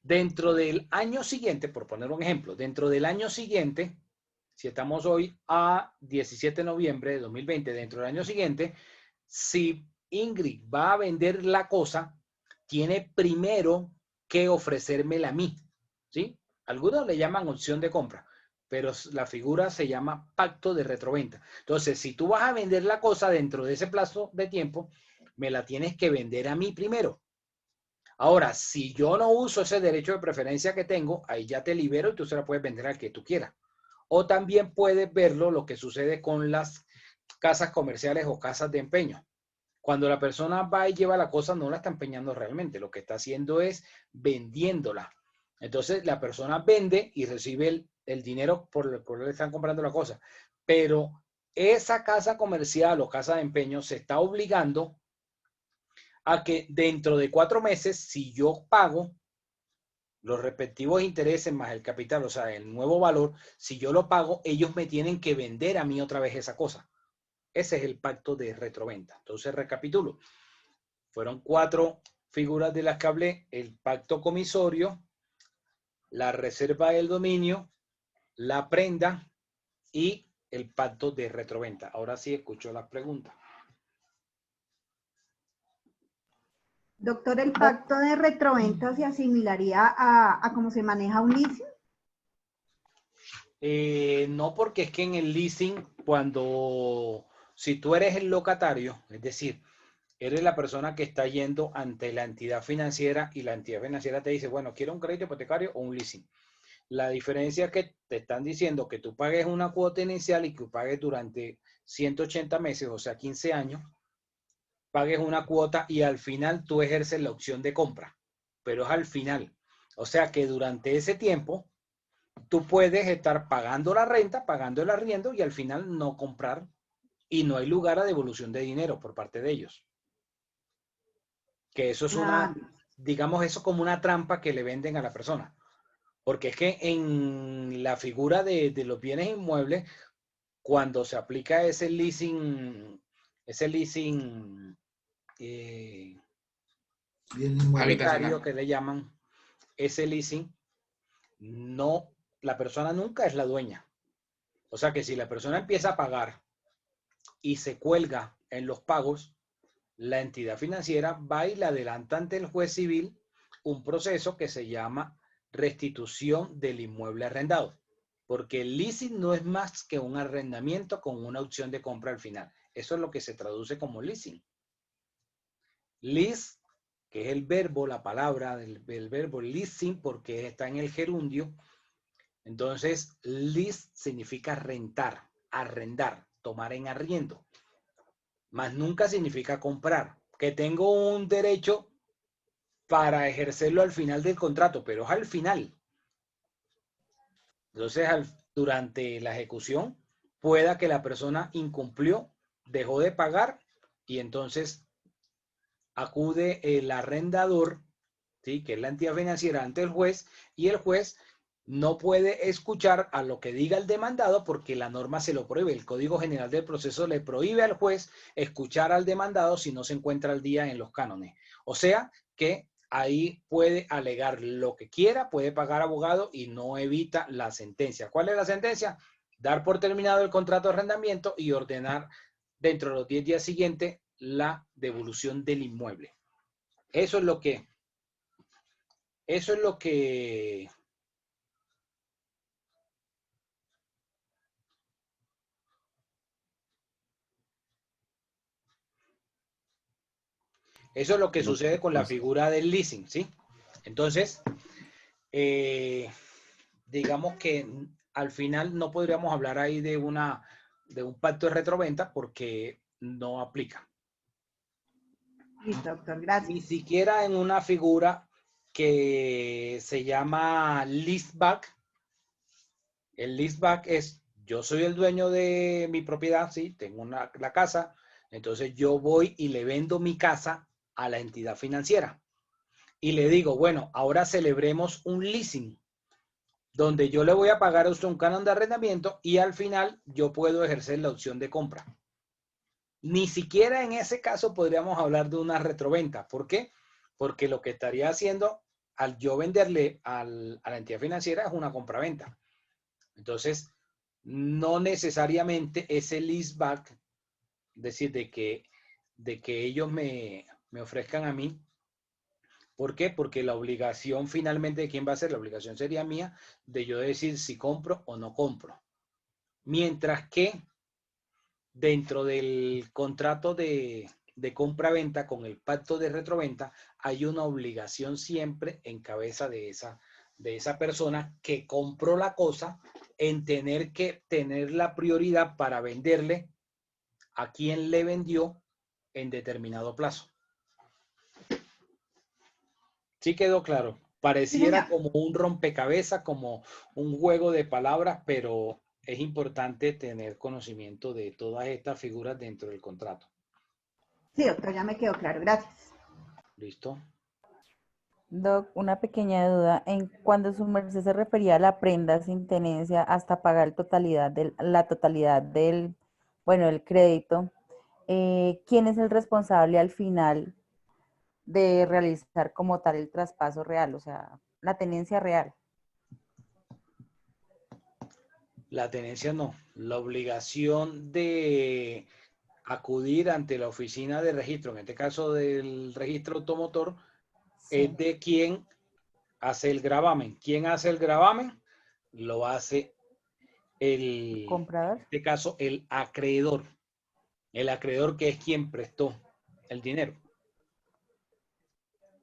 A: dentro del año siguiente, por poner un ejemplo, dentro del año siguiente, si estamos hoy a 17 de noviembre de 2020, dentro del año siguiente, si Ingrid va a vender la cosa, tiene primero que ofrecérmela a mí, ¿sí? Algunos le llaman opción de compra, pero la figura se llama pacto de retroventa. Entonces, si tú vas a vender la cosa dentro de ese plazo de tiempo, me la tienes que vender a mí primero. Ahora, si yo no uso ese derecho de preferencia que tengo, ahí ya te libero y tú se la puedes vender al que tú quieras. O también puedes verlo lo que sucede con las casas comerciales o casas de empeño. Cuando la persona va y lleva la cosa, no la está empeñando realmente. Lo que está haciendo es vendiéndola. Entonces, la persona vende y recibe el dinero por el cual le están comprando la cosa. Pero esa casa comercial o casa de empeño se está obligando a que dentro de 4 meses, si yo pago los respectivos intereses más el capital, o sea, el nuevo valor, si yo lo pago, ellos me tienen que vender a mí otra vez esa cosa. Ese es el pacto de retroventa. Entonces, recapitulo. Fueron 4 figuras de las que hablé: el pacto comisorio, la reserva del dominio, la prenda y el pacto de retroventa. Ahora sí escucho las preguntas.
H: Doctor, ¿el pacto de retroventa se asimilaría a cómo se maneja un leasing?
A: No, porque es que en el leasing, si tú eres el locatario, es decir, eres la persona que está yendo ante la entidad financiera y la entidad financiera te dice, bueno, quiero un crédito hipotecario o un leasing. La diferencia es que te están diciendo que tú pagues una cuota inicial y que pagues durante 180 meses, o sea, 15 años, pagues una cuota y al final tú ejerces la opción de compra, pero es al final. O sea que durante ese tiempo tú puedes estar pagando la renta, pagando el arriendo y al final no comprar y no hay lugar a devolución de dinero por parte de ellos. Que eso es
H: Ah,
A: digamos, eso como una trampa que le venden a la persona. Porque es que en la figura de los bienes inmuebles, cuando se aplica ese leasing
D: Bien inmueble.
A: paritario que le llaman, ese leasing, no, la persona nunca es la dueña. O sea que si la persona empieza a pagar y se cuelga en los pagos, la entidad financiera va y le adelanta ante el juez civil un proceso que se llama restitución del inmueble arrendado. Porque el leasing no es más que un arrendamiento con una opción de compra al final. Eso es lo que se traduce como leasing. Lease, que es el verbo, la palabra del verbo leasing, porque está en el gerundio. Entonces, lease significa rentar, arrendar, tomar en arriendo. Más nunca significa comprar. Que tengo un derecho para ejercerlo al final del contrato, pero es al final. Entonces, durante la ejecución, pueda que la persona incumplió, dejó de pagar y entonces acude el arrendador, ¿sí?, que es la entidad financiera, ante el juez, y el juez no puede escuchar a lo que diga el demandado porque la norma se lo prohíbe. El Código General del Proceso le prohíbe al juez escuchar al demandado si no se encuentra al día en los cánones. O sea que ahí puede alegar lo que quiera, puede pagar abogado y no evita la sentencia. ¿Cuál es la sentencia? Dar por terminado el contrato de arrendamiento y ordenar dentro de los 10 días siguientes la devolución del inmueble. Eso es lo que Eso es lo que sucede con la figura del leasing, ¿sí? Entonces, digamos que al final no podríamos hablar ahí de un pacto de retroventa porque no aplica.
H: listo, doctor, gracias.
A: Ni siquiera en una figura que se llama leaseback. El leaseback es, yo soy el dueño de mi propiedad, sí, tengo la casa, entonces yo voy y le vendo mi casa a la entidad financiera. Y le digo, bueno, ahora celebremos un leasing, donde yo le voy a pagar a usted un canon de arrendamiento y al final yo puedo ejercer la opción de compra. Ni siquiera en ese caso podríamos hablar de una retroventa. ¿Por qué? Porque lo que estaría haciendo al yo venderle a la entidad financiera es una compraventa. Entonces, no necesariamente ese leaseback, es decir, de que ellos me ofrezcan a mí. ¿Por qué? Porque la obligación finalmente de quién va a ser, la obligación sería mía de yo decir si compro o no compro. Mientras que dentro del contrato de compra-venta con el pacto de retroventa hay una obligación siempre en cabeza de esa persona que compró la cosa en tener que tener la prioridad para venderle a quien le vendió en determinado plazo. Sí quedó claro. Pareciera como un rompecabezas, como un juego de palabras, pero es importante tener conocimiento de todas estas figuras dentro del contrato.
H: Sí, doctor, ya me quedó claro, gracias.
A: ¿Listo?
C: Doc, una pequeña duda. En cuando su merced se refería a la prenda sin tenencia hasta pagar la totalidad del, bueno, el crédito, ¿quién es el responsable al final de realizar como tal el traspaso real, o sea, la tenencia real?
A: La tenencia no. La obligación de acudir ante la oficina de registro, en este caso del registro automotor, es
C: Sí.
A: de quien hace el gravamen. ¿Quién hace el gravamen? Lo hace en
C: ¿Comprador?
A: este caso, el acreedor. El acreedor que es quien prestó el dinero.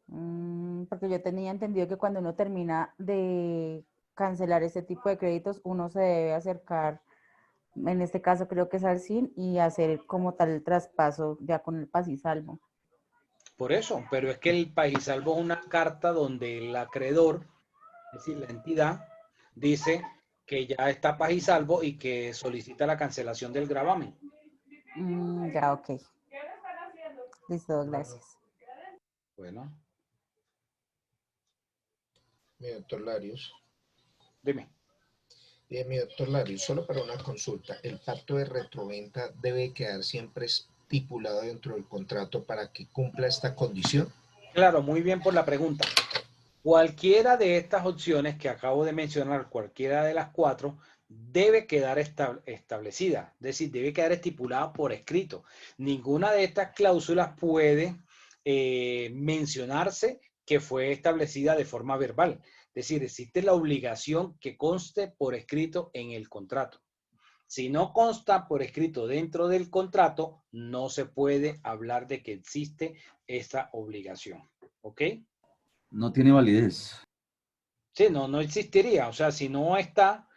C: Porque yo tenía entendido que cuando uno termina de cancelar este tipo de créditos, uno se debe acercar, en este caso creo que es al SIN, y hacer como tal el traspaso ya con el paz y salvo.
A: Por eso, pero es que el pagisalvo es una carta donde el acreedor, es decir, la entidad, dice que ya está paz y salvo y que solicita la cancelación del gravamen.
C: Ya, ok. Listo, gracias.
A: Bueno,
D: Mi doctor Larios.
A: dime.
D: Bien, mi doctor Larios, solo para una consulta. ¿El pacto de retroventa debe quedar siempre estipulado dentro del contrato para que cumpla esta condición?
A: Claro, muy bien por la pregunta. Cualquiera de estas opciones que acabo de mencionar, cualquiera de las 4, debe quedar establecida, es decir, debe quedar estipulada por escrito. Ninguna de estas cláusulas puede mencionarse que fue establecida de forma verbal. Es decir, existe la obligación que conste por escrito en el contrato. Si no consta por escrito dentro del contrato, no se puede hablar de que existe esa obligación. ¿Ok?
G: No tiene validez.
A: Sí, no existiría. O sea, si no está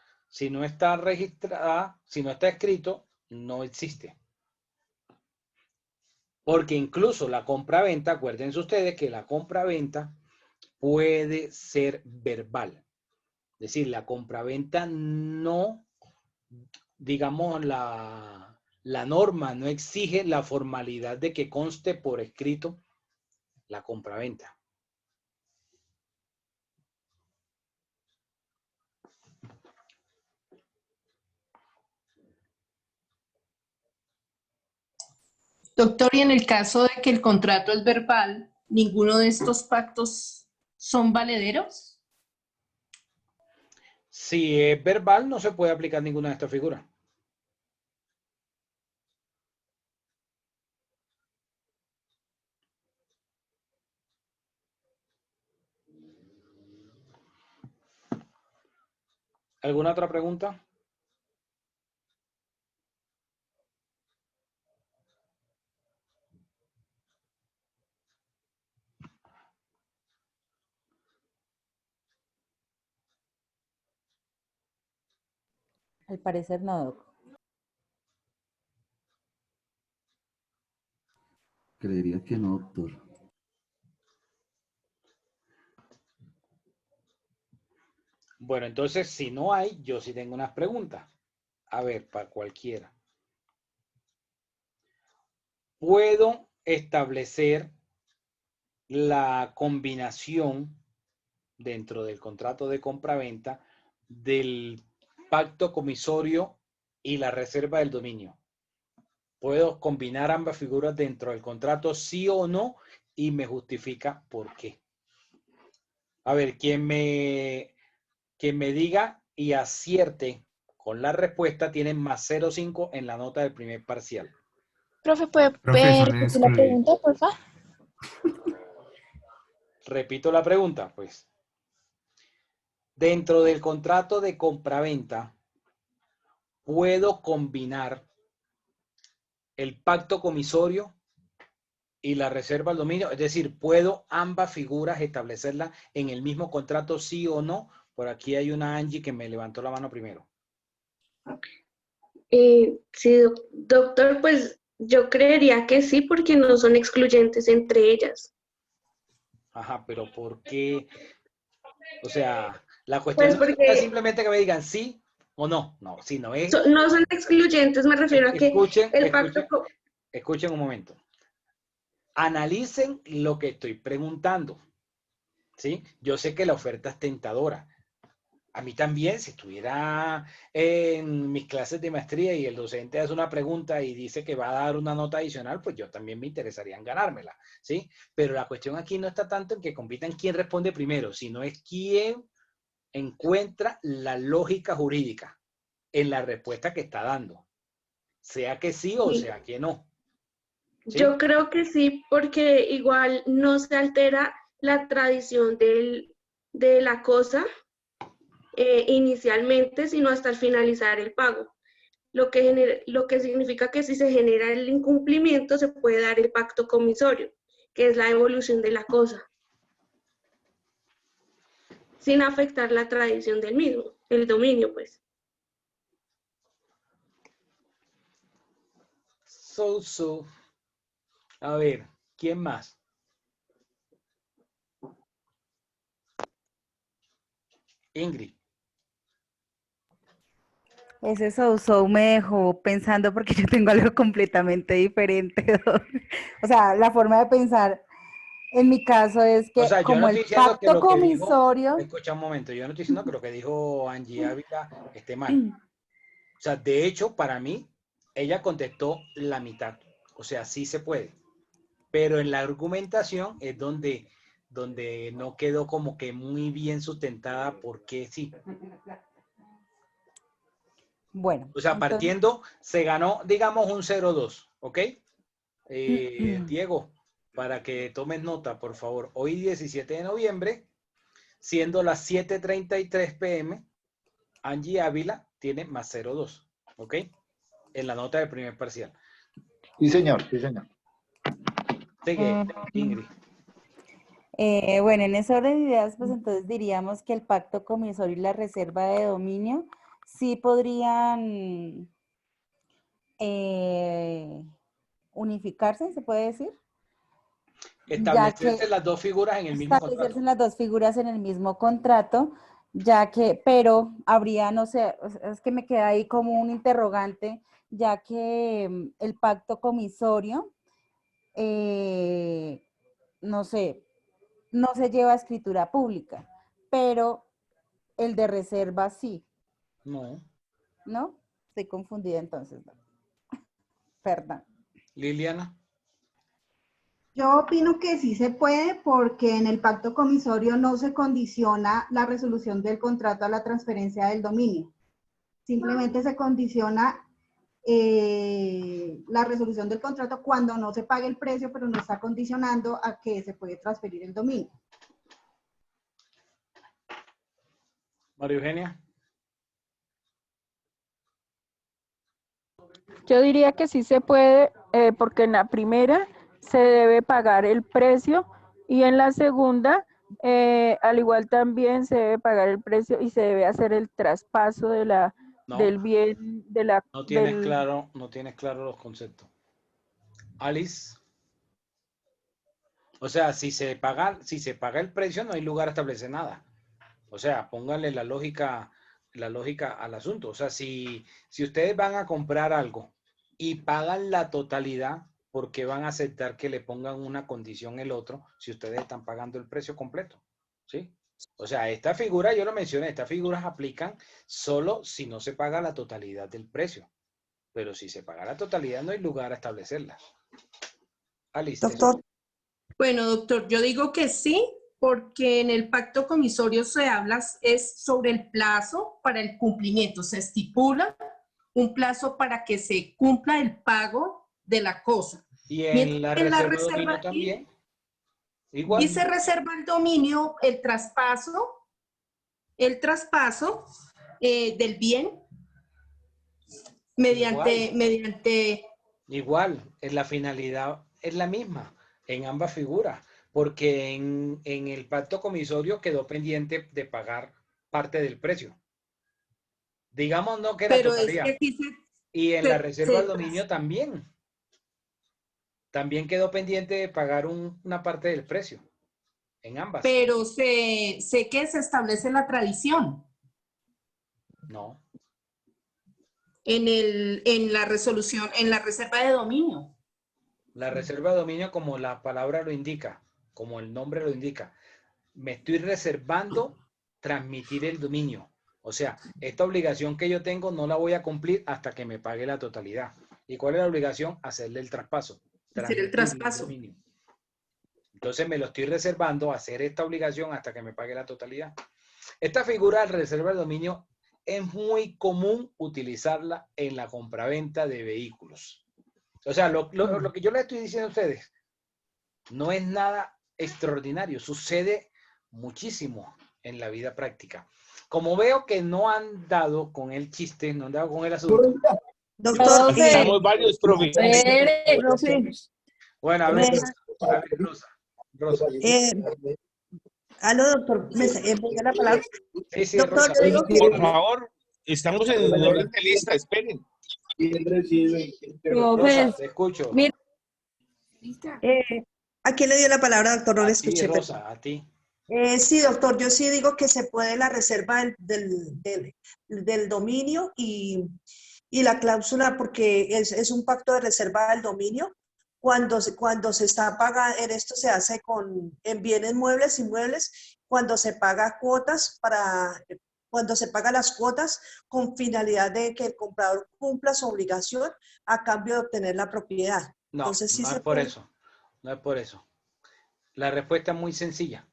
A: registrada, si no está escrito, no existe. Porque incluso la compra-venta, acuérdense ustedes que la compra-venta puede ser verbal. Es decir, la compra-venta no, digamos, la norma no exige la formalidad de que conste por escrito la compra-venta.
J: Doctor, y en el caso de que el contrato es verbal, ¿ninguno de estos pactos son valederos?
A: Si es verbal, no se puede aplicar ninguna de estas figuras. ¿Alguna otra pregunta?
C: Al parecer no, Doc.
G: Creería que no, doctor.
A: Bueno, entonces, si no hay, yo sí tengo unas preguntas. A ver, para cualquiera. ¿Puedo establecer la combinación dentro del contrato de compraventa del pacto comisorio y la reserva del dominio? ¿Puedo combinar ambas figuras dentro del contrato, sí o no? Y me justifica por qué. A ver, quien me diga y acierte con la respuesta tiene más 0,5 en la nota del primer parcial.
K: Profe, ¿puede
I: Profe, son
K: repetir la
I: excluidos.
K: pregunta, por favor?
A: Repito la pregunta, pues. Dentro del contrato de compraventa, ¿puedo combinar el pacto comisorio y la reserva al dominio? Es decir, ¿puedo ambas figuras establecerlas en el mismo contrato, sí o no? Por aquí hay una Angie que me levantó la mano primero.
L: Sí, doctor, pues yo creería que sí, porque no son excluyentes entre ellas.
A: Ajá, pero ¿por qué? O sea, la cuestión
L: Pues
A: no es
L: porque
A: simplemente que me digan sí o no. No, si no es...
L: no son excluyentes, me refiero a que
A: Escuchen,
L: el pacto...
A: escuchen un momento. analicen lo que estoy preguntando, ¿sí? Yo sé que la oferta es tentadora. A mí también, si estuviera en mis clases de maestría y el docente hace una pregunta y dice que va a dar una nota adicional, pues yo también me interesaría en ganármela, ¿sí? Pero la cuestión aquí no está tanto en que compitan quién responde primero, sino es quién encuentra la lógica jurídica en la respuesta que está dando, sea que sí o
L: Sí.
A: sea que no. ¿Sí?
L: Yo creo que sí, porque igual no se altera la tradición de la cosa inicialmente, sino hasta el finalizar el pago. Lo que significa que si se genera el incumplimiento, se puede dar el pacto comisorio, que es la evolución de la cosa, sin afectar la tradición del mismo, el dominio, pues.
A: A ver, ¿quién más? Ingrid.
C: Ese so me dejó pensando porque yo tengo algo completamente diferente. O sea, la forma de pensar en mi caso es que
A: O sea, yo no
C: como
A: estoy
C: el
A: diciendo que
C: pacto
A: lo que dijo,
C: comisorio,
A: escucha un momento, yo no estoy diciendo que lo que dijo Angie Ávila esté mal. O sea, de hecho, para mí, ella contestó la mitad. O sea, sí se puede. Pero en la argumentación es donde no quedó como que muy bien sustentada porque sí.
C: bueno,
A: O sea,
C: entonces,
A: partiendo, se ganó, digamos, un 0-2, ¿ok? Diego, para que tomes nota, por favor. Hoy 17 de noviembre, siendo las 7:33 p.m., Angie Ávila tiene más 0,2, ¿ok? En la nota del primer parcial.
M: Sí, señor, sí, señor.
A: Sigue, Ingrid.
C: bueno, en ese orden de ideas, pues entonces diríamos que el pacto comisorio y la reserva de dominio sí podrían unificarse, se puede decir, ya que
A: Establecerse las dos figuras en el mismo
C: establecerse
A: contrato.
C: las dos figuras en el mismo contrato, ya que, pero habría, no sé, es que me queda ahí como un interrogante, ya que el pacto comisorio, no sé, no se lleva a escritura pública, pero el de reserva sí,
A: No.
C: ¿no? Estoy confundida entonces, ¿no? Perdón.
A: Liliana.
H: Yo opino que sí se puede porque en el pacto comisorio no se condiciona la resolución del contrato a la transferencia del dominio. Simplemente se condiciona la resolución del contrato cuando no se pague el precio, pero no está condicionando a que se puede transferir el dominio.
A: María Eugenia.
N: Yo diría que sí se puede, porque en la primera se debe pagar el precio y en la segunda, al igual también se debe pagar el precio y se debe hacer el traspaso de del bien,
A: No tienes claro los conceptos. Alice. O sea, si se paga el precio, no hay lugar a establecer nada. O sea, pónganle la lógica al asunto. O sea, si ustedes van a comprar algo y pagan la totalidad, ¿por qué van a aceptar que le pongan una condición el otro si ustedes están pagando el precio completo? ¿Sí? O sea, esta figura, yo lo mencioné, estas figuras aplican solo si no se paga la totalidad del precio. Pero si se paga la totalidad, no hay lugar a establecerlas. Alice.
J: Doctor. Bueno, doctor, yo digo que sí, porque en el pacto comisorio se habla es sobre el plazo para el cumplimiento. Se estipula un plazo para que se cumpla el pago de la cosa.
A: Y en la reserva de dominio también. Igual.
J: Y se reserva el dominio, el traspaso del bien mediante...
A: Igual, la finalidad es la misma en ambas figuras, porque en el pacto comisorio quedó pendiente de pagar parte del precio. Digamos no que la totalidad.
J: Es que
A: y en la reserva del dominio también. También quedó pendiente de pagar una parte del precio. En ambas.
J: Pero sé que se establece la tradición.
A: No.
J: En la resolución, en la reserva de dominio.
A: La reserva de dominio, como la palabra lo indica, como el nombre lo indica, me estoy reservando transmitir el dominio. O sea, esta obligación que yo tengo no la voy a cumplir hasta que me pague la totalidad. ¿Y cuál es la obligación? Hacerle el traspaso.
J: Hacer el
A: transmitirle
J: traspaso.
A: dominio. Entonces me lo estoy reservando a hacer esta obligación hasta que me pague la totalidad. Esta figura de reserva de dominio es muy común utilizarla en la compraventa de vehículos. O sea, lo que yo les estoy diciendo a ustedes no es nada extraordinario, sucede muchísimo en la vida práctica. Como veo que no han dado con el chiste, no han dado con el asunto.
O: Doctor,
P: Estamos varios, profe.
O: profe,
A: Bueno, a ver, Rosa.
O: aló, doctor, me da la palabra.
A: Sí,
O: Doctor,
A: Rosa.
O: yo digo que...
P: Por favor, estamos en orden de lista, esperen.
A: Rosa, te escucho.
O: Mira, ¿a quién le dio la palabra, doctor? No le
A: Sí,
O: escuché.
A: Rosa, a ti.
O: Sí, doctor, yo sí digo que se puede la reserva del dominio y la cláusula, porque es un pacto de reserva del dominio. Cuando se está pagando, en esto se hace en bienes muebles, inmuebles, cuando se paga cuotas cuando se pagan las cuotas con finalidad de que el comprador cumpla su obligación a cambio de obtener la propiedad.
A: No,
O: Entonces, sí
A: no
O: se
A: es por
O: puede.
A: eso. No es por eso. La respuesta es muy sencilla.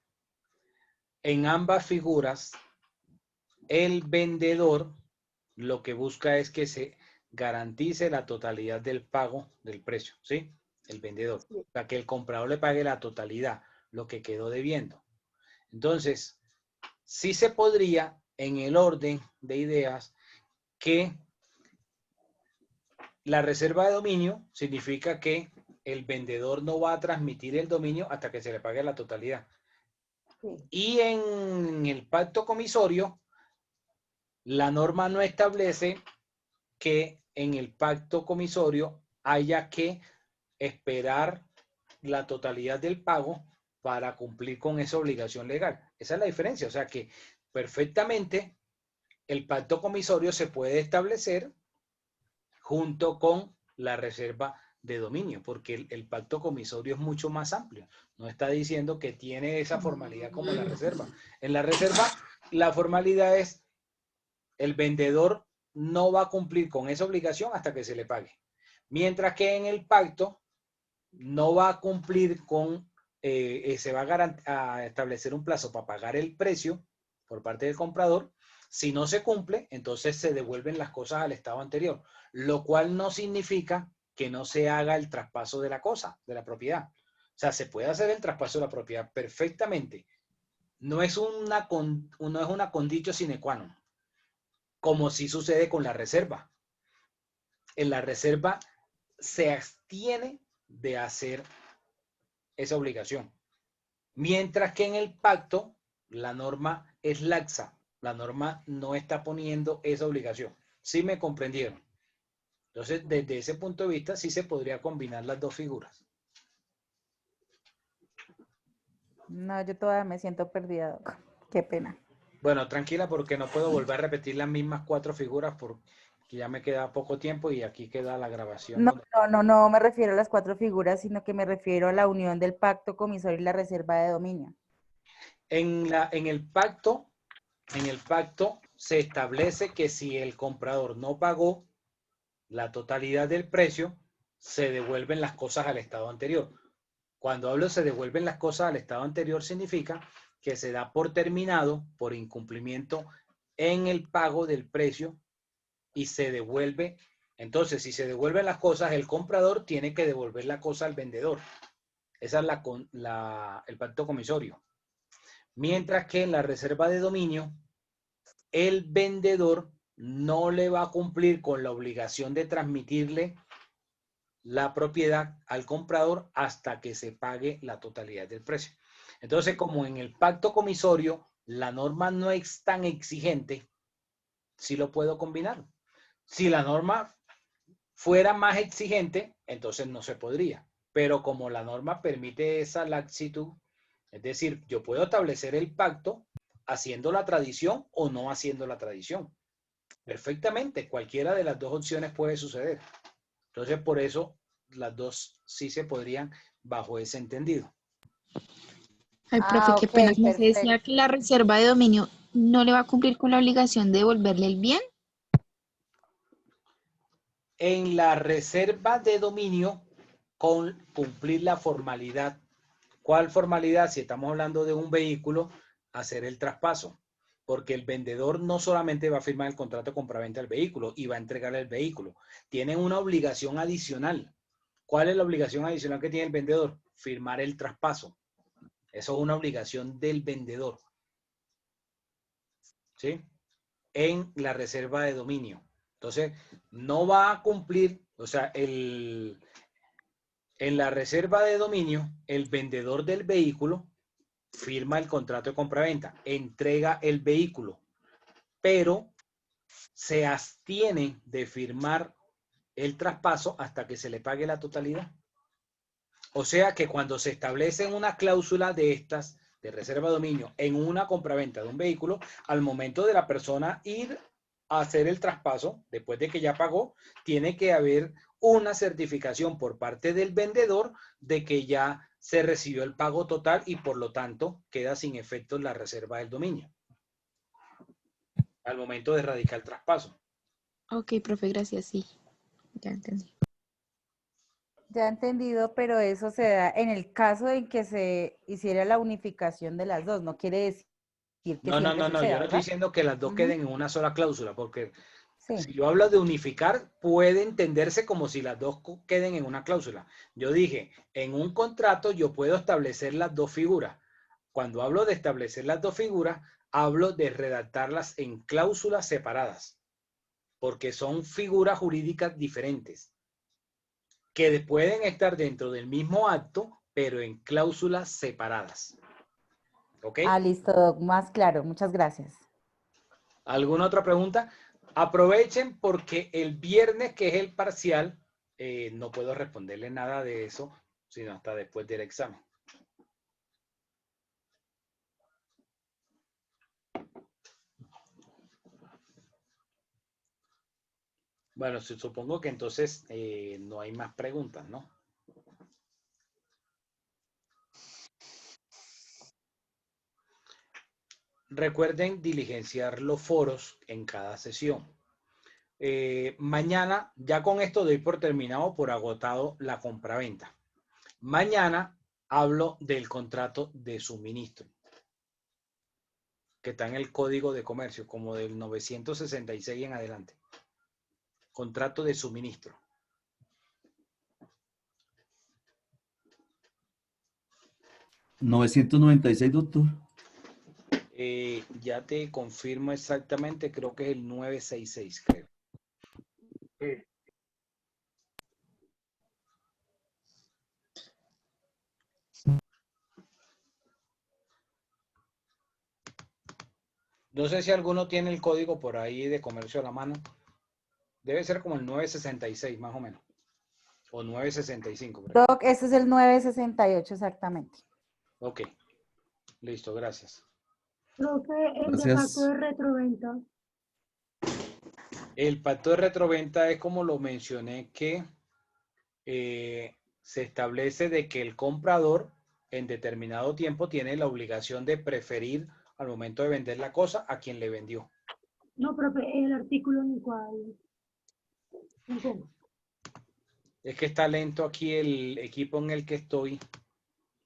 A: En ambas figuras, el vendedor lo que busca es que se garantice la totalidad del pago del precio, ¿sí? El vendedor. O sea, que el comprador le pague la totalidad, lo que quedó debiendo. Entonces, sí se podría, en el orden de ideas, que la reserva de dominio significa que el vendedor no va a transmitir el dominio hasta que se le pague la totalidad. Y en el pacto comisorio, la norma no establece que en el pacto comisorio haya que esperar la totalidad del pago para cumplir con esa obligación legal. Esa es la diferencia. O sea que perfectamente el pacto comisorio se puede establecer junto con la reserva de dominio, porque el pacto comisorio es mucho más amplio. No está diciendo que tiene esa formalidad como la reserva. En la reserva, la formalidad es el vendedor no va a cumplir con esa obligación hasta que se le pague. Mientras que en el pacto no va a cumplir con, se va a establecer un plazo para pagar el precio por parte del comprador. Si no se cumple, entonces se devuelven las cosas al estado anterior, lo cual no significa que no se haga el traspaso de la cosa, de la propiedad. O sea, se puede hacer el traspaso de la propiedad perfectamente. No es una conditio sine qua non, como sí sucede con la reserva. En la reserva se abstiene de hacer esa obligación. Mientras que en el pacto, la norma es laxa. La norma no está poniendo esa obligación. ¿Sí me comprendieron? Entonces, desde ese punto de vista, sí se podría combinar las dos figuras.
C: No, yo todavía me siento perdida, doc. Qué pena.
A: Bueno, tranquila, porque no puedo volver a repetir las mismas 4 figuras porque ya me queda poco tiempo y aquí queda la grabación.
C: No me refiero a las 4 figuras, sino que me refiero a la unión del pacto comisorio y la reserva de dominio.
A: En el pacto se establece que si el comprador no pagó la totalidad del precio, se devuelven las cosas al estado anterior. Cuando hablo se devuelven las cosas al estado anterior, significa que se da por terminado por incumplimiento en el pago del precio y se devuelve. Entonces, si se devuelven las cosas, el comprador tiene que devolver la cosa al vendedor. Esa es el pacto comisorio. Mientras que en la reserva de dominio, el vendedor no le va a cumplir con la obligación de transmitirle la propiedad al comprador hasta que se pague la totalidad del precio. Entonces, como en el pacto comisorio la norma no es tan exigente, sí lo puedo combinar. Si la norma fuera más exigente, entonces no se podría. Pero como la norma permite esa laxitud, es decir, yo puedo establecer el pacto haciendo la tradición o no haciendo la tradición. Perfectamente, cualquiera de las dos opciones puede suceder. Entonces, por eso las dos sí se podrían bajo ese entendido.
K: Ay, profe, qué
C: ok,
K: pena. ¿Me decía
C: perfecto.
K: que la reserva de dominio no le va a cumplir con la obligación de devolverle el bien?
A: En la reserva de dominio, con cumplir la formalidad. ¿Cuál formalidad? Si estamos hablando de un vehículo, hacer el traspaso. Porque el vendedor no solamente va a firmar el contrato de compraventa del vehículo y va a entregar el vehículo. Tiene una obligación adicional. ¿Cuál es la obligación adicional que tiene el vendedor? Firmar el traspaso. Eso es una obligación del vendedor. ¿Sí? En la reserva de dominio. Entonces, no va a cumplir, o sea, en la reserva de dominio, el vendedor del vehículo firma el contrato de compraventa, entrega el vehículo, pero se abstiene de firmar el traspaso hasta que se le pague la totalidad. O sea que cuando se establece una cláusula de estas, de reserva de dominio, en una compraventa de un vehículo, al momento de la persona ir a hacer el traspaso, después de que ya pagó, tiene que haber una certificación por parte del vendedor de que ya se recibió el pago total y por lo tanto queda sin efecto la reserva del dominio al momento de radicar el traspaso.
K: Ok, profe, gracias, sí. Ya entendí.
C: Ya he entendido, pero eso se da en el caso en que se hiciera la unificación de las dos. No quiere decir que
A: No,
C: siempre
A: yo
C: suceda,
A: no estoy
C: ¿verdad?
A: diciendo que las dos
C: Ujú.
A: queden en una sola cláusula, porque
C: Sí.
A: si yo hablo de unificar, puede entenderse como si las dos queden en una cláusula. Yo dije, en un contrato yo puedo establecer las dos figuras. Cuando hablo de establecer las dos figuras, hablo de redactarlas en cláusulas separadas, porque son figuras jurídicas diferentes, que pueden estar dentro del mismo acto, pero en cláusulas separadas. ¿Ok?
C: Ah, listo, Doc, más claro. Muchas gracias.
A: ¿Alguna otra pregunta? Aprovechen porque el viernes, que es el parcial, no puedo responderle nada de eso, sino hasta después del examen. Bueno, supongo que entonces no hay más preguntas, ¿no? Recuerden diligenciar los foros en cada sesión. Mañana, ya con esto doy por terminado, por agotado la compraventa. Mañana hablo del contrato de suministro, que está en el Código de Comercio, como del 966 en adelante. Contrato de suministro.
G: ¿996, doctor?
A: Ya te confirmo exactamente, creo que es el 966, creo. No sé si alguno tiene el código por ahí de comercio a la mano. Debe ser como el 966 más o menos. O 965. Por ahí.
C: Doc, ese es el 968 exactamente.
A: Ok. Listo, gracias.
F: Profe, el de
G: Gracias.
F: pacto de retroventa.
A: El pacto de retroventa es como lo mencioné, que se establece de que el comprador en determinado tiempo tiene la obligación de preferir al momento de vender la cosa a quien le vendió.
F: No, profe, el artículo en el cual. ¿Cómo?
A: Es que está lento aquí el equipo en el que estoy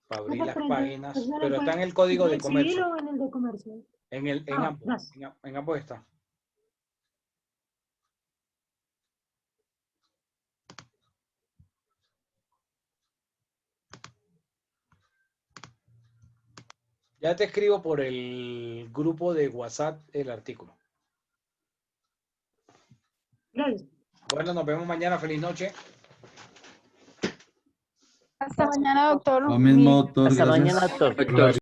A: para abrir las páginas, pero está en el Código
F: ¿En
A: de
F: el civil
A: Comercio.
F: o en el de comercio?
A: En ambos.
F: Gracias.
A: En ambos está. Ya te escribo por el grupo de WhatsApp el artículo.
F: Gracias.
A: Bueno, nos vemos mañana. Feliz noche.
N: Hasta mañana, doctor.
G: Lo mismo, doctor.
Q: Hasta
G: Gracias.
Q: mañana, doctor.